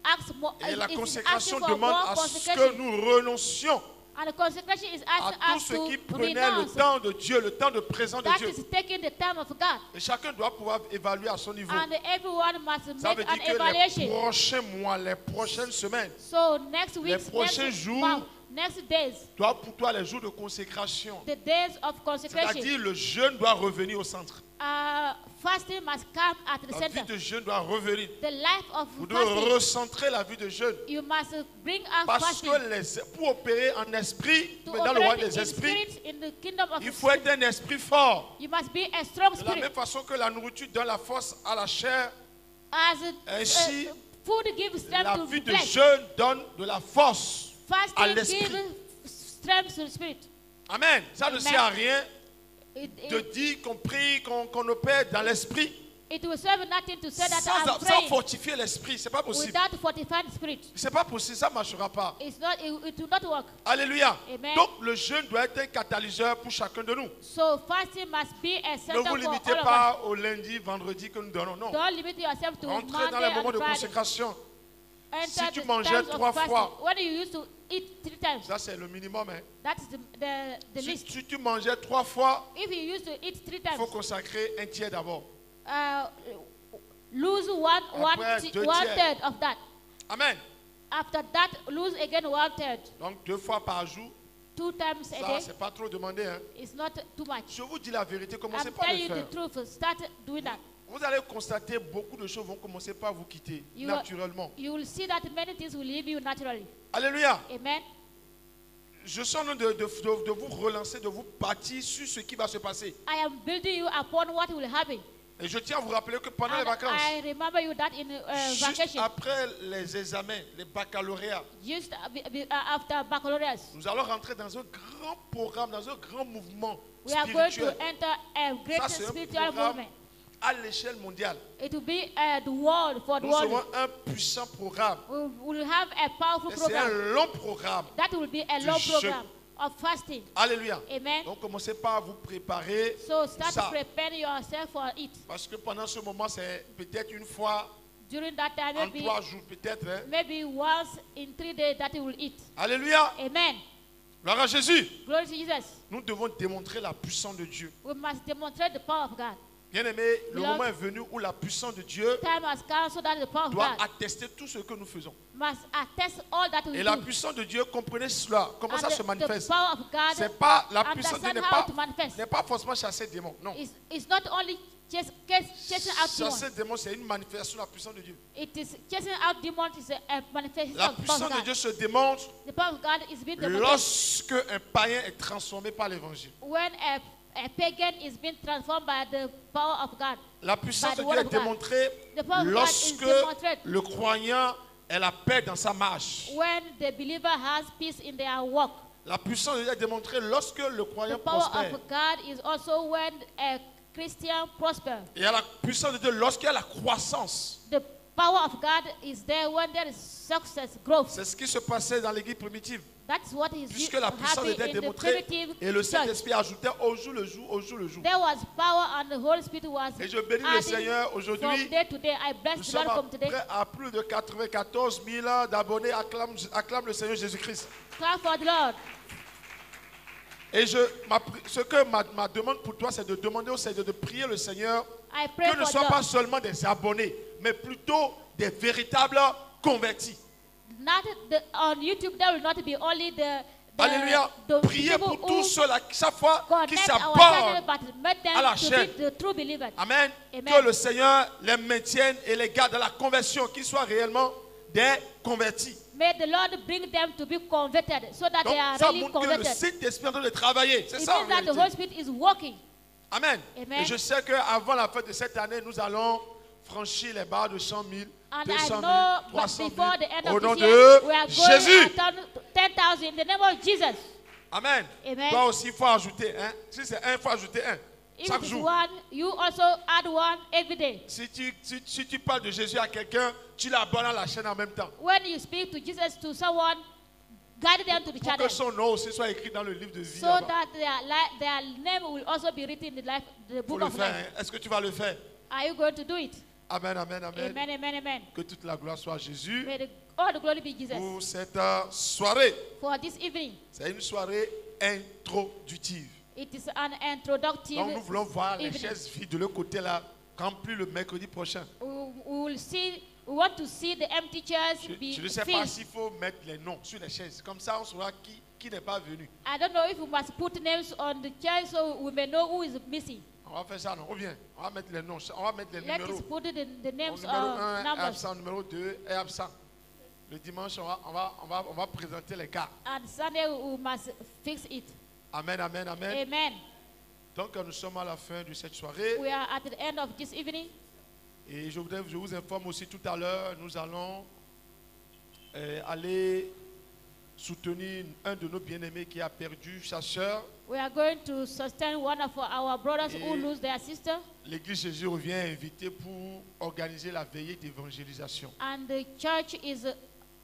Speaker 2: asks more.
Speaker 5: Et la
Speaker 2: it is
Speaker 5: consécration
Speaker 2: asking for
Speaker 5: demande
Speaker 2: more
Speaker 5: à ce que
Speaker 2: consecration.
Speaker 5: nous renoncions
Speaker 2: And the consecration is
Speaker 5: à
Speaker 2: asking
Speaker 5: tout
Speaker 2: us
Speaker 5: ce qui
Speaker 2: to
Speaker 5: prenait le
Speaker 2: renounce.
Speaker 5: temps de Dieu, le temps de présent de
Speaker 2: That
Speaker 5: Dieu.
Speaker 2: is taking the time of God.
Speaker 5: Et chacun doit pouvoir évaluer à son niveau.
Speaker 2: And everyone must
Speaker 5: Ça
Speaker 2: make
Speaker 5: veut
Speaker 2: an
Speaker 5: dire que les
Speaker 2: evaluation.
Speaker 5: prochains mois, les prochaines semaines,
Speaker 2: So next week,
Speaker 5: prochains
Speaker 2: next
Speaker 5: jours,
Speaker 2: month, next days,
Speaker 5: doivent pour toi les jours de consécration.
Speaker 2: the days of consecration,
Speaker 5: C'est-à-dire le jeûne doit revenir au centre.
Speaker 2: fasting must come at the
Speaker 5: La vie
Speaker 2: center.
Speaker 5: de jeûne doit revenir.
Speaker 2: The life of
Speaker 5: Vous devez
Speaker 2: fasting,
Speaker 5: recentrer la vie de jeûne.
Speaker 2: you must bring out
Speaker 5: Parce
Speaker 2: fasting
Speaker 5: que pour opérer en esprit,
Speaker 2: to
Speaker 5: mais dans le royaume
Speaker 2: operate
Speaker 5: des
Speaker 2: in
Speaker 5: esprits,
Speaker 2: spirit in the kingdom of
Speaker 5: il faut être un esprit fort.
Speaker 2: You must be a strong
Speaker 5: De la
Speaker 2: spirit.
Speaker 5: même façon que la nourriture donne la force à la chair,
Speaker 2: As
Speaker 5: ainsi
Speaker 2: Food gives strength
Speaker 5: La
Speaker 2: to
Speaker 5: vie de
Speaker 2: flesh.
Speaker 5: jeûne donne de la force à
Speaker 2: Fasting
Speaker 5: l'esprit.
Speaker 2: gives strength to the spirit.
Speaker 5: Amen. Ça ne
Speaker 2: Amen.
Speaker 5: sert à rien
Speaker 2: It,
Speaker 5: de
Speaker 2: it,
Speaker 5: dire qu'on prie, qu'on opère dans l'esprit
Speaker 2: it will serve nothing to say that I'm
Speaker 5: sans
Speaker 2: praying
Speaker 5: fortifier l'esprit. C'est pas possible.
Speaker 2: without fortifying the spirit.
Speaker 5: C'est pas possible, ça ne marchera pas.
Speaker 2: It's not. It will not work.
Speaker 5: Alléluia.
Speaker 2: Amen.
Speaker 5: Donc le jeûne doit être un catalyseur pour chacun de nous.
Speaker 2: So fasting must be a
Speaker 5: Ne
Speaker 2: center
Speaker 5: vous
Speaker 2: for
Speaker 5: limitez
Speaker 2: all of us.
Speaker 5: pas au lundi, vendredi que nous donnons. Non.
Speaker 2: Don't limit yourself to
Speaker 5: Entrez
Speaker 2: Monday
Speaker 5: dans les moments
Speaker 2: and
Speaker 5: de
Speaker 2: Friday.
Speaker 5: consécration.
Speaker 2: Enter
Speaker 5: Si tu
Speaker 2: the
Speaker 5: mangeais
Speaker 2: times of
Speaker 5: 3
Speaker 2: fasting.
Speaker 5: fois,
Speaker 2: When you used to eat 3 times,
Speaker 5: ça c'est le minimum. Hein.
Speaker 2: that is the
Speaker 5: Si,
Speaker 2: list.
Speaker 5: si tu mangeais 3 fois,
Speaker 2: If you used to eat 3
Speaker 5: il faut
Speaker 2: times,
Speaker 5: consacrer un tiers d'abord.
Speaker 2: lose
Speaker 5: Après, 2
Speaker 2: one
Speaker 5: tiers.
Speaker 2: third of that.
Speaker 5: Amen.
Speaker 2: After that, lose again 1/3.
Speaker 5: Donc 2 fois par jour,
Speaker 2: 2 times a
Speaker 5: ça
Speaker 2: day.
Speaker 5: c'est pas trop demandé. Hein.
Speaker 2: It's not too much.
Speaker 5: Je vous dis la vérité, commencez
Speaker 2: I'm
Speaker 5: par le
Speaker 2: telling you
Speaker 5: faire.
Speaker 2: the truth. Start doing that.
Speaker 5: Vous allez constater beaucoup de choses vont commencer par vous quitter naturellement.
Speaker 2: You will see that many things will leave you naturally.
Speaker 5: Alléluia.
Speaker 2: Amen.
Speaker 5: Je sens de vous relancer, de vous bâtir sur ce qui va se passer.
Speaker 2: I am building you upon what will happen.
Speaker 5: Et je tiens à vous rappeler que pendant les
Speaker 2: And
Speaker 5: vacances,
Speaker 2: I remember you that in
Speaker 5: juste
Speaker 2: vacation,
Speaker 5: après les examens, les baccalauréats,
Speaker 2: just after baccalaureate,
Speaker 5: nous allons rentrer dans un grand programme, dans un grand mouvement
Speaker 2: we are going to
Speaker 5: spirituel
Speaker 2: enter a great
Speaker 5: Ça, c'est un
Speaker 2: spiritual
Speaker 5: programme
Speaker 2: movement.
Speaker 5: à l'échelle mondiale.
Speaker 2: It will be the world for the
Speaker 5: Nous aurons
Speaker 2: world.
Speaker 5: un puissant programme.
Speaker 2: We will have a powerful
Speaker 5: Et c'est un
Speaker 2: program.
Speaker 5: long programme.
Speaker 2: That will be a
Speaker 5: du
Speaker 2: long
Speaker 5: jeûne.
Speaker 2: program of fasting.
Speaker 5: Alléluia.
Speaker 2: Amen.
Speaker 5: Donc commencez par à vous préparer
Speaker 2: So
Speaker 5: pour
Speaker 2: start
Speaker 5: ça.
Speaker 2: preparing yourself for it.
Speaker 5: Parce que pendant ce moment, c'est peut-être une fois
Speaker 2: During that time,
Speaker 5: en 3 jours, peut-être. Hein.
Speaker 2: maybe once in 3 days that you will eat.
Speaker 5: Alléluia.
Speaker 2: Amen.
Speaker 5: Gloire à Jésus.
Speaker 2: Glory to Jesus.
Speaker 5: Nous devons démontrer la puissance de Dieu.
Speaker 2: We must demonstrate the power of God.
Speaker 5: Bien aimé, le
Speaker 2: Beloved,
Speaker 5: moment est venu où la puissance de Dieu
Speaker 2: Time has come so that the power of
Speaker 5: doit
Speaker 2: God
Speaker 5: attester tout ce que nous faisons.
Speaker 2: must attest all that we
Speaker 5: Et la
Speaker 2: do.
Speaker 5: puissance de Dieu, comprenez cela. Comment
Speaker 2: And
Speaker 5: ça se
Speaker 2: the
Speaker 5: manifeste?
Speaker 2: power of God,
Speaker 5: C'est pas la puissance de Dieu
Speaker 2: understand how to manifest.
Speaker 5: n'est pas forcément chasser des démons. Non.
Speaker 2: It's not only chasing out demons.
Speaker 5: Chasser des démons, c'est une manifestation de la puissance de Dieu.
Speaker 2: It is chasing out demons is a manifestation
Speaker 5: La
Speaker 2: of the power
Speaker 5: puissance
Speaker 2: of
Speaker 5: de
Speaker 2: God.
Speaker 5: Dieu se démontre
Speaker 2: The power of God is being demonstrated
Speaker 5: lorsque un païen est transformé par l'évangile.
Speaker 2: when a pagan is being transformed by the power of God.
Speaker 5: La puissance
Speaker 2: By the
Speaker 5: de
Speaker 2: word
Speaker 5: Dieu est
Speaker 2: of God.
Speaker 5: démontrée
Speaker 2: The power of God is
Speaker 5: lorsque
Speaker 2: demonstrated
Speaker 5: le croyant a la paix dans sa marche.
Speaker 2: when the believer has peace in their walk.
Speaker 5: La puissance de Dieu est démontrée lorsque le
Speaker 2: The
Speaker 5: croyant
Speaker 2: power
Speaker 5: prospère.
Speaker 2: of God is also when a Christian prospers.
Speaker 5: Et à la puissance de Dieu lorsqu'il y a la croissance.
Speaker 2: The power of God is there when there is success, growth.
Speaker 5: C'est ce qui se passait dans l'église primitive.
Speaker 2: That's what is
Speaker 5: Puisque la puissance de
Speaker 2: happening
Speaker 5: Dieu est
Speaker 2: in the
Speaker 5: démontrée
Speaker 2: primitive
Speaker 5: et le
Speaker 2: church.
Speaker 5: Saint-Esprit ajoutait au jour le jour, au jour le jour.
Speaker 2: There was power and the Holy Spirit was
Speaker 5: Et je bénis le
Speaker 2: adding
Speaker 5: Seigneur
Speaker 2: from
Speaker 5: aujourd'hui.
Speaker 2: day to day. I
Speaker 5: Nous
Speaker 2: bless the
Speaker 5: sommes
Speaker 2: Lord
Speaker 5: à,
Speaker 2: from today.
Speaker 5: près à plus de 94 000 d'abonnés. Acclame le Seigneur Jésus-Christ.
Speaker 2: Clap for the Lord.
Speaker 5: Et ce que ma demande pour toi, c'est de demander au Seigneur de prier le Seigneur
Speaker 2: I pray
Speaker 5: que ne
Speaker 2: for
Speaker 5: soient
Speaker 2: the
Speaker 5: pas
Speaker 2: Lord.
Speaker 5: seulement des abonnés, mais plutôt des véritables convertis.
Speaker 2: Not on YouTube, there will not be only the
Speaker 5: Alléluia. Priez
Speaker 2: people
Speaker 5: pour tous
Speaker 2: who
Speaker 5: ceux-là chaque fois qui
Speaker 2: connect our
Speaker 5: s'abordent
Speaker 2: channel, but make them
Speaker 5: à la
Speaker 2: to
Speaker 5: chaîne.
Speaker 2: be the true believers.
Speaker 5: Amen.
Speaker 2: Amen.
Speaker 5: Que le Seigneur les maintienne et les garde dans la conversion, qu'ils soient réellement des convertis.
Speaker 2: May the Lord bring them to be converted so that
Speaker 5: Donc,
Speaker 2: they are
Speaker 5: ça
Speaker 2: really
Speaker 5: montre que le
Speaker 2: converted.
Speaker 5: Saint-Esprit est en train de travailler. C'est
Speaker 2: It
Speaker 5: ça en
Speaker 2: means that the
Speaker 5: réalité.
Speaker 2: Holy Spirit is working.
Speaker 5: Amen.
Speaker 2: Amen.
Speaker 5: Et je sais qu'avant la fin de cette année, nous allons franchir les barres de 100 000,
Speaker 2: And
Speaker 5: 200
Speaker 2: I
Speaker 5: 000,
Speaker 2: know that
Speaker 5: 300
Speaker 2: before
Speaker 5: 000.
Speaker 2: the end
Speaker 5: Au
Speaker 2: of
Speaker 5: nom
Speaker 2: this year, we are
Speaker 5: de
Speaker 2: going
Speaker 5: Jésus.
Speaker 2: at 10,000 in the name of Jesus.
Speaker 5: Amen.
Speaker 2: Amen.
Speaker 5: Toi aussi, il faut ajouter un. Si c'est un, il faut ajouter un.
Speaker 2: If
Speaker 5: Chaque
Speaker 2: it is
Speaker 5: jour.
Speaker 2: one, you also add one every day.
Speaker 5: Si tu parles de Jésus à quelqu'un, tu l'abonnes à la chaîne en même temps.
Speaker 2: When you speak to Jesus to someone, guide them to the
Speaker 5: Pour
Speaker 2: channel
Speaker 5: que son nom aussi soit écrit dans le livre de vie.
Speaker 2: so
Speaker 5: là-bas.
Speaker 2: that their name will also be written in the
Speaker 5: Faut
Speaker 2: book
Speaker 5: le
Speaker 2: of
Speaker 5: faire.
Speaker 2: life.
Speaker 5: Hein. Est-ce que tu vas le faire?
Speaker 2: Are you going to do it?
Speaker 5: Amen, amen, amen.
Speaker 2: Amen, amen, amen.
Speaker 5: Que toute la gloire soit à Jésus
Speaker 2: May all the glory be Jesus.
Speaker 5: pour cette soirée.
Speaker 2: For this evening,
Speaker 5: C'est une soirée introductive.
Speaker 2: it is an introductive
Speaker 5: Donc nous voulons voir les
Speaker 2: evening.
Speaker 5: chaises vides de l'autre côté là, remplies le mercredi prochain.
Speaker 2: We want to see the empty chairs be
Speaker 5: Je ne sais pas
Speaker 2: filled.
Speaker 5: s'il faut mettre les noms sur les chaises. Comme ça, on saura qui n'est pas venu.
Speaker 2: I don't know if we must put names on the chairs so we may know who is missing.
Speaker 5: On va faire ça, non? Ou bien, on va mettre les noms, on va mettre les
Speaker 2: Let us
Speaker 5: numéros.
Speaker 2: put the names
Speaker 5: Numéro 1 est
Speaker 2: numbers.
Speaker 5: absent, numéro 2 est absent. Le dimanche, on va présenter les cas.
Speaker 2: And Sunday we must fix it.
Speaker 5: Amen, amen, amen.
Speaker 2: Amen.
Speaker 5: Donc nous sommes à la fin de cette soirée.
Speaker 2: We are at the end of this evening.
Speaker 5: Et je vous informe aussi tout à l'heure, nous allons aller soutenir un de nos bien-aimés qui a perdu sa sœur.
Speaker 2: We are going to sustain one of our brothers who lose their sister.
Speaker 5: L'Église Jésus revient invité pour organiser la veillée d'évangélisation.
Speaker 2: And the church is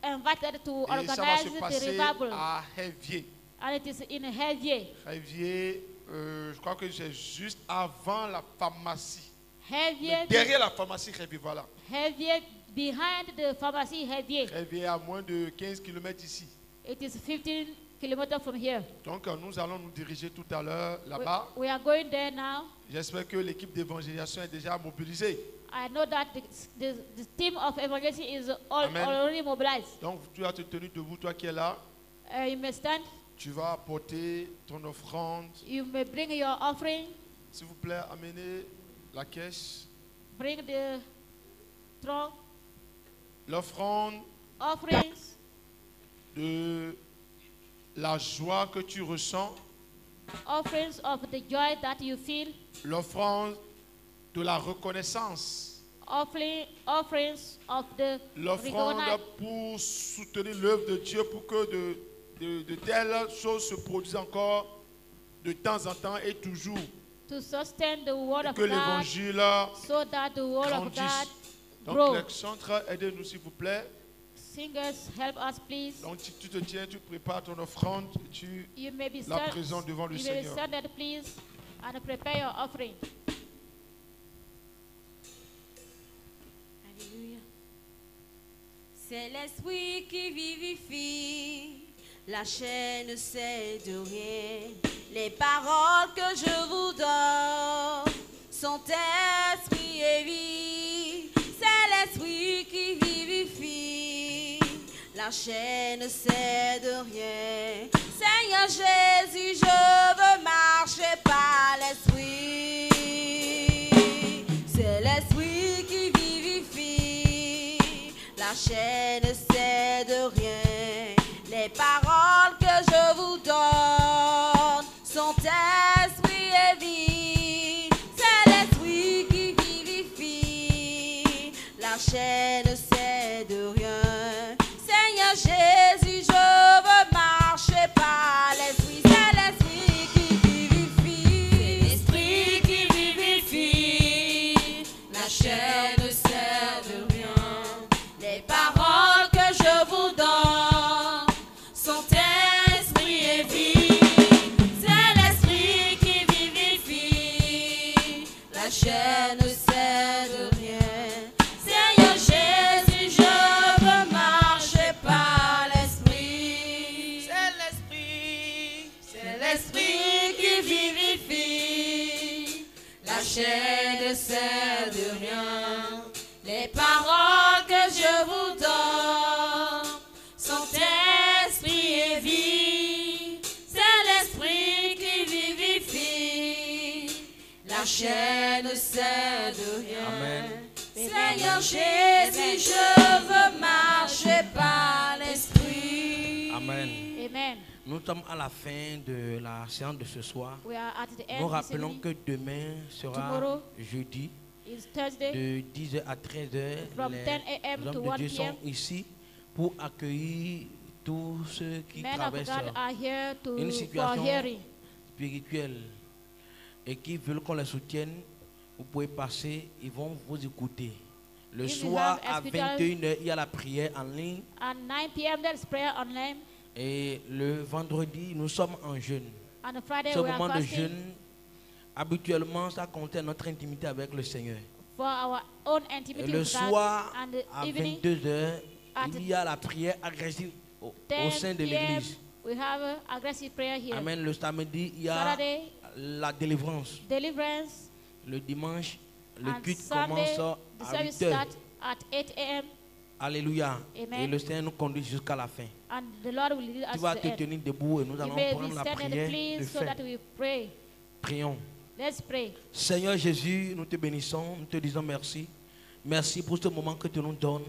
Speaker 2: invited to
Speaker 5: Et ça va se
Speaker 2: organize the
Speaker 5: passer
Speaker 2: revival.
Speaker 5: à Révier.
Speaker 2: And it is in Hévier.
Speaker 5: Révier, je crois que c'est juste avant la pharmacie.
Speaker 2: Hévier,
Speaker 5: Derrière la pharmacie Révier, voilà.
Speaker 2: Hévier, behind the pharmacy Hévier.
Speaker 5: Révier à moins de 15 km ici.
Speaker 2: It is 15 kilometers from here.
Speaker 5: Donc nous allons nous diriger tout à l'heure là-bas.
Speaker 2: We are going there now.
Speaker 5: J'espère que l'équipe d'évangélisation est déjà mobilisée.
Speaker 2: I know that the team of evangelism is
Speaker 5: Amen.
Speaker 2: already mobilized.
Speaker 5: Donc tu vas te tenir debout, toi qui es là.
Speaker 2: You may stand.
Speaker 5: Tu vas apporter ton offrande.
Speaker 2: You may bring your offering.
Speaker 5: S'il vous plaît, amenez la caisse.
Speaker 2: Bring the throne.
Speaker 5: L'offrande
Speaker 2: Offerings
Speaker 5: de la joie que tu ressens.
Speaker 2: offerings of the joy that you feel.
Speaker 5: L'offrande de la reconnaissance.
Speaker 2: Offerings of the
Speaker 5: L'offrande
Speaker 2: recognize.
Speaker 5: pour soutenir l'œuvre de Dieu pour que de telles choses se produisent encore de temps en temps et toujours.
Speaker 2: To sustain the word
Speaker 5: Et
Speaker 2: of
Speaker 5: que
Speaker 2: God
Speaker 5: l'évangile
Speaker 2: so that the word of
Speaker 5: grandisse.
Speaker 2: God
Speaker 5: Donc
Speaker 2: grow.
Speaker 5: les chantres, aidez-nous s'il vous plaît.
Speaker 2: Singers, help us please.
Speaker 5: Donc si tu te tiens, tu prépares ton offrande, tu
Speaker 2: You may be
Speaker 5: la présentes devant le
Speaker 2: you may be
Speaker 5: Seigneur.
Speaker 2: standing, please, and prepare your offering. Hallelujah.
Speaker 6: C'est l'esprit qui vivifie, la chair ne sait de rien. Les paroles que je vous donne sont esprit et vie. C'est l'esprit qui vivifie, la chair ne sait de rien. Seigneur Jésus, je veux marcher par l'esprit. C'est l'esprit qui vivifie, la chair ne sait de rien. Les paroles que je vous donne sont esprit et vie. C'est l'esprit qui vivifie, la chair ne sait de rien. Seigneur Jésus, je veux marcher par l'esprit. C'est l'esprit qui vivifie, l'esprit qui vivifie, la chair ne sait de rien. Les paroles que je vous donne sont esprit et vie. C'est l'esprit qui vivifie, la chair ne sait de rien. Seigneur Jésus, je veux marcher par l'esprit. C'est l'esprit qui vivifie, la chair ne sait de rien. Les paroles que je vous donne sont esprit et vie. C'est l'esprit qui vivifie, la chair ne sait de rien.
Speaker 1: Amen.
Speaker 6: Seigneur Jésus, je veux marcher par l'esprit.
Speaker 1: Amen.
Speaker 2: Amen.
Speaker 1: Nous sommes à la fin de la séance de ce soir.
Speaker 2: We are at the end.
Speaker 1: Nous
Speaker 2: this
Speaker 1: rappelons
Speaker 2: evening.
Speaker 1: que demain sera
Speaker 2: Tomorrow
Speaker 1: jeudi
Speaker 2: It's Thursday.
Speaker 1: de 10h à 13h.
Speaker 2: From 10 a.m.
Speaker 1: Les
Speaker 2: to
Speaker 1: hommes
Speaker 2: 1
Speaker 1: de Dieu
Speaker 2: p.m.
Speaker 1: sont ici pour accueillir tous ceux qui
Speaker 2: Men of
Speaker 1: traversent
Speaker 2: God are here
Speaker 1: une
Speaker 2: for
Speaker 1: situation
Speaker 2: hearing.
Speaker 1: spirituelle et qui veulent qu'on les soutienne. Vous pouvez passer, ils vont vous écouter. Le
Speaker 2: If you
Speaker 1: soir
Speaker 2: have
Speaker 1: à
Speaker 2: spiritual-
Speaker 1: 21h, il y a la prière en ligne.
Speaker 2: At 9 p.m. there is prayer online.
Speaker 1: Et le vendredi, nous sommes en jeûne.
Speaker 2: On a Friday
Speaker 1: Ce
Speaker 2: we are
Speaker 1: moment de
Speaker 2: fasting
Speaker 1: jeûne, habituellement, ça contient notre intimité avec le Seigneur.
Speaker 2: for our own
Speaker 1: Et
Speaker 2: intimacy
Speaker 1: le
Speaker 2: with God.
Speaker 1: soir,
Speaker 2: And the
Speaker 1: à
Speaker 2: evening
Speaker 1: 22h,
Speaker 2: at
Speaker 1: il y a la prière agressive au
Speaker 2: 10
Speaker 1: sein de
Speaker 2: p.m.
Speaker 1: l'église.
Speaker 2: we have aggressive prayer here.
Speaker 1: Amen. Le samedi, il y a
Speaker 2: Saturday,
Speaker 1: la délivrance.
Speaker 2: deliverance.
Speaker 1: Le dimanche, le
Speaker 2: And
Speaker 1: culte
Speaker 2: Sunday,
Speaker 1: commence
Speaker 2: the
Speaker 1: à
Speaker 2: service
Speaker 1: 8h.
Speaker 2: starts at 8 a.m.
Speaker 1: Alléluia.
Speaker 2: Amen.
Speaker 1: Et le Seigneur nous conduit jusqu'à la fin.
Speaker 2: And the Lord will lead
Speaker 1: Tu
Speaker 2: us
Speaker 1: vas
Speaker 2: to
Speaker 1: te
Speaker 2: the end.
Speaker 1: tenir debout et nous
Speaker 2: You
Speaker 1: allons
Speaker 2: may
Speaker 1: prendre
Speaker 2: be
Speaker 1: la
Speaker 2: standing,
Speaker 1: prière de
Speaker 2: please, so
Speaker 1: fin.
Speaker 2: that we pray.
Speaker 1: Prions.
Speaker 2: Let's pray.
Speaker 1: Seigneur Jésus, nous te bénissons, nous te disons merci. Merci pour ce moment que tu nous donnes.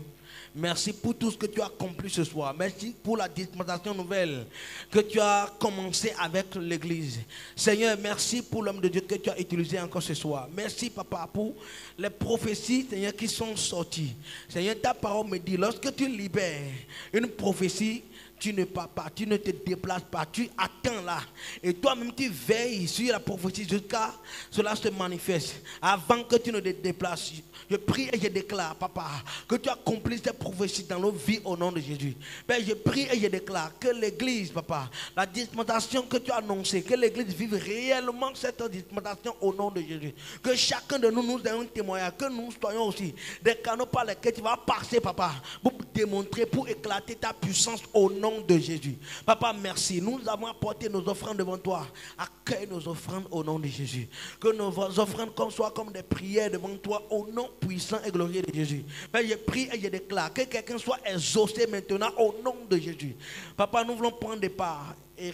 Speaker 1: Merci pour tout ce que tu as accompli ce soir. Merci pour la dispensation nouvelle que tu as commencé avec l'église. Seigneur, merci pour l'homme de Dieu que tu as utilisé encore ce soir. Merci, Papa, pour les prophéties, Seigneur, qui sont sorties. Seigneur, ta parole me dit, lorsque tu libères une prophétie, tu ne pars pas, tu ne te déplaces pas, tu attends là. Et toi-même, tu veilles sur la prophétie jusqu'à cela se manifeste. Avant que tu ne te déplaces, je prie et je déclare, Papa, que tu accomplisses cette prophétie dans nos vies au nom de Jésus. Père, je prie et je déclare que l'église, Papa, la dispensation que tu as annoncée, que l'église vive réellement cette dispensation au nom de Jésus. Que chacun de nous nous ait un témoignage, que nous soyons aussi des canaux par lesquels tu vas passer, Papa, pour démontrer, pour éclater ta puissance au nom de Jésus. Papa, merci. Nous avons apporté nos offrandes devant toi. Accueille nos offrandes au nom de Jésus. Que nos offrandes soient comme des prières devant toi au nom puissant et glorieux de Jésus. Père, je prie et je déclare que quelqu'un soit exaucé maintenant au nom de Jésus. Papa, nous voulons prendre des parts et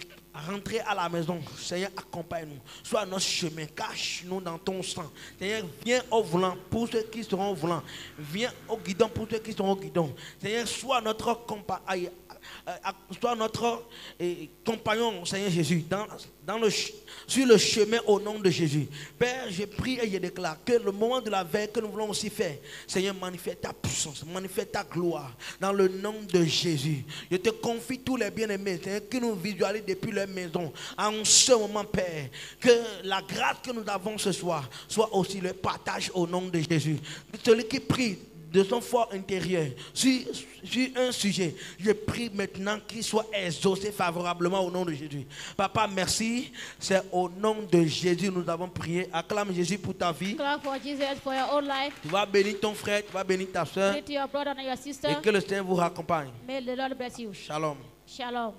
Speaker 1: rentrer à la maison. Seigneur, accompagne-nous. Sois à notre chemin. Cache-nous dans ton sang. Seigneur, viens au volant pour ceux qui seront au volant. Viens au guidon pour ceux qui seront au guidon. Seigneur, sois notre compagnon. Sois notre compagnon, Seigneur Jésus, sur le chemin au nom de Jésus. Père, je prie et je déclare que le moment de la veille que nous voulons aussi faire, Seigneur, manifeste ta puissance, manifeste ta gloire dans le nom de Jésus. Je te confie tous les bien-aimés, Seigneur, qui nous visualisent depuis leur maison. En ce moment, Père, que la grâce que nous avons ce soir soit aussi le partage au nom de Jésus. Celui qui prie de son fort intérieur sur un sujet, je prie maintenant qu'il soit exaucé favorablement au nom de Jésus. Papa, merci. C'est au nom de Jésus nous avons prié. Acclame Jésus pour ta vie. Tu vas bénir ton frère, tu vas bénir ta soeur. Et que le Seigneur vous raccompagne.
Speaker 2: May the Lord bless you.
Speaker 1: Shalom.
Speaker 2: Shalom.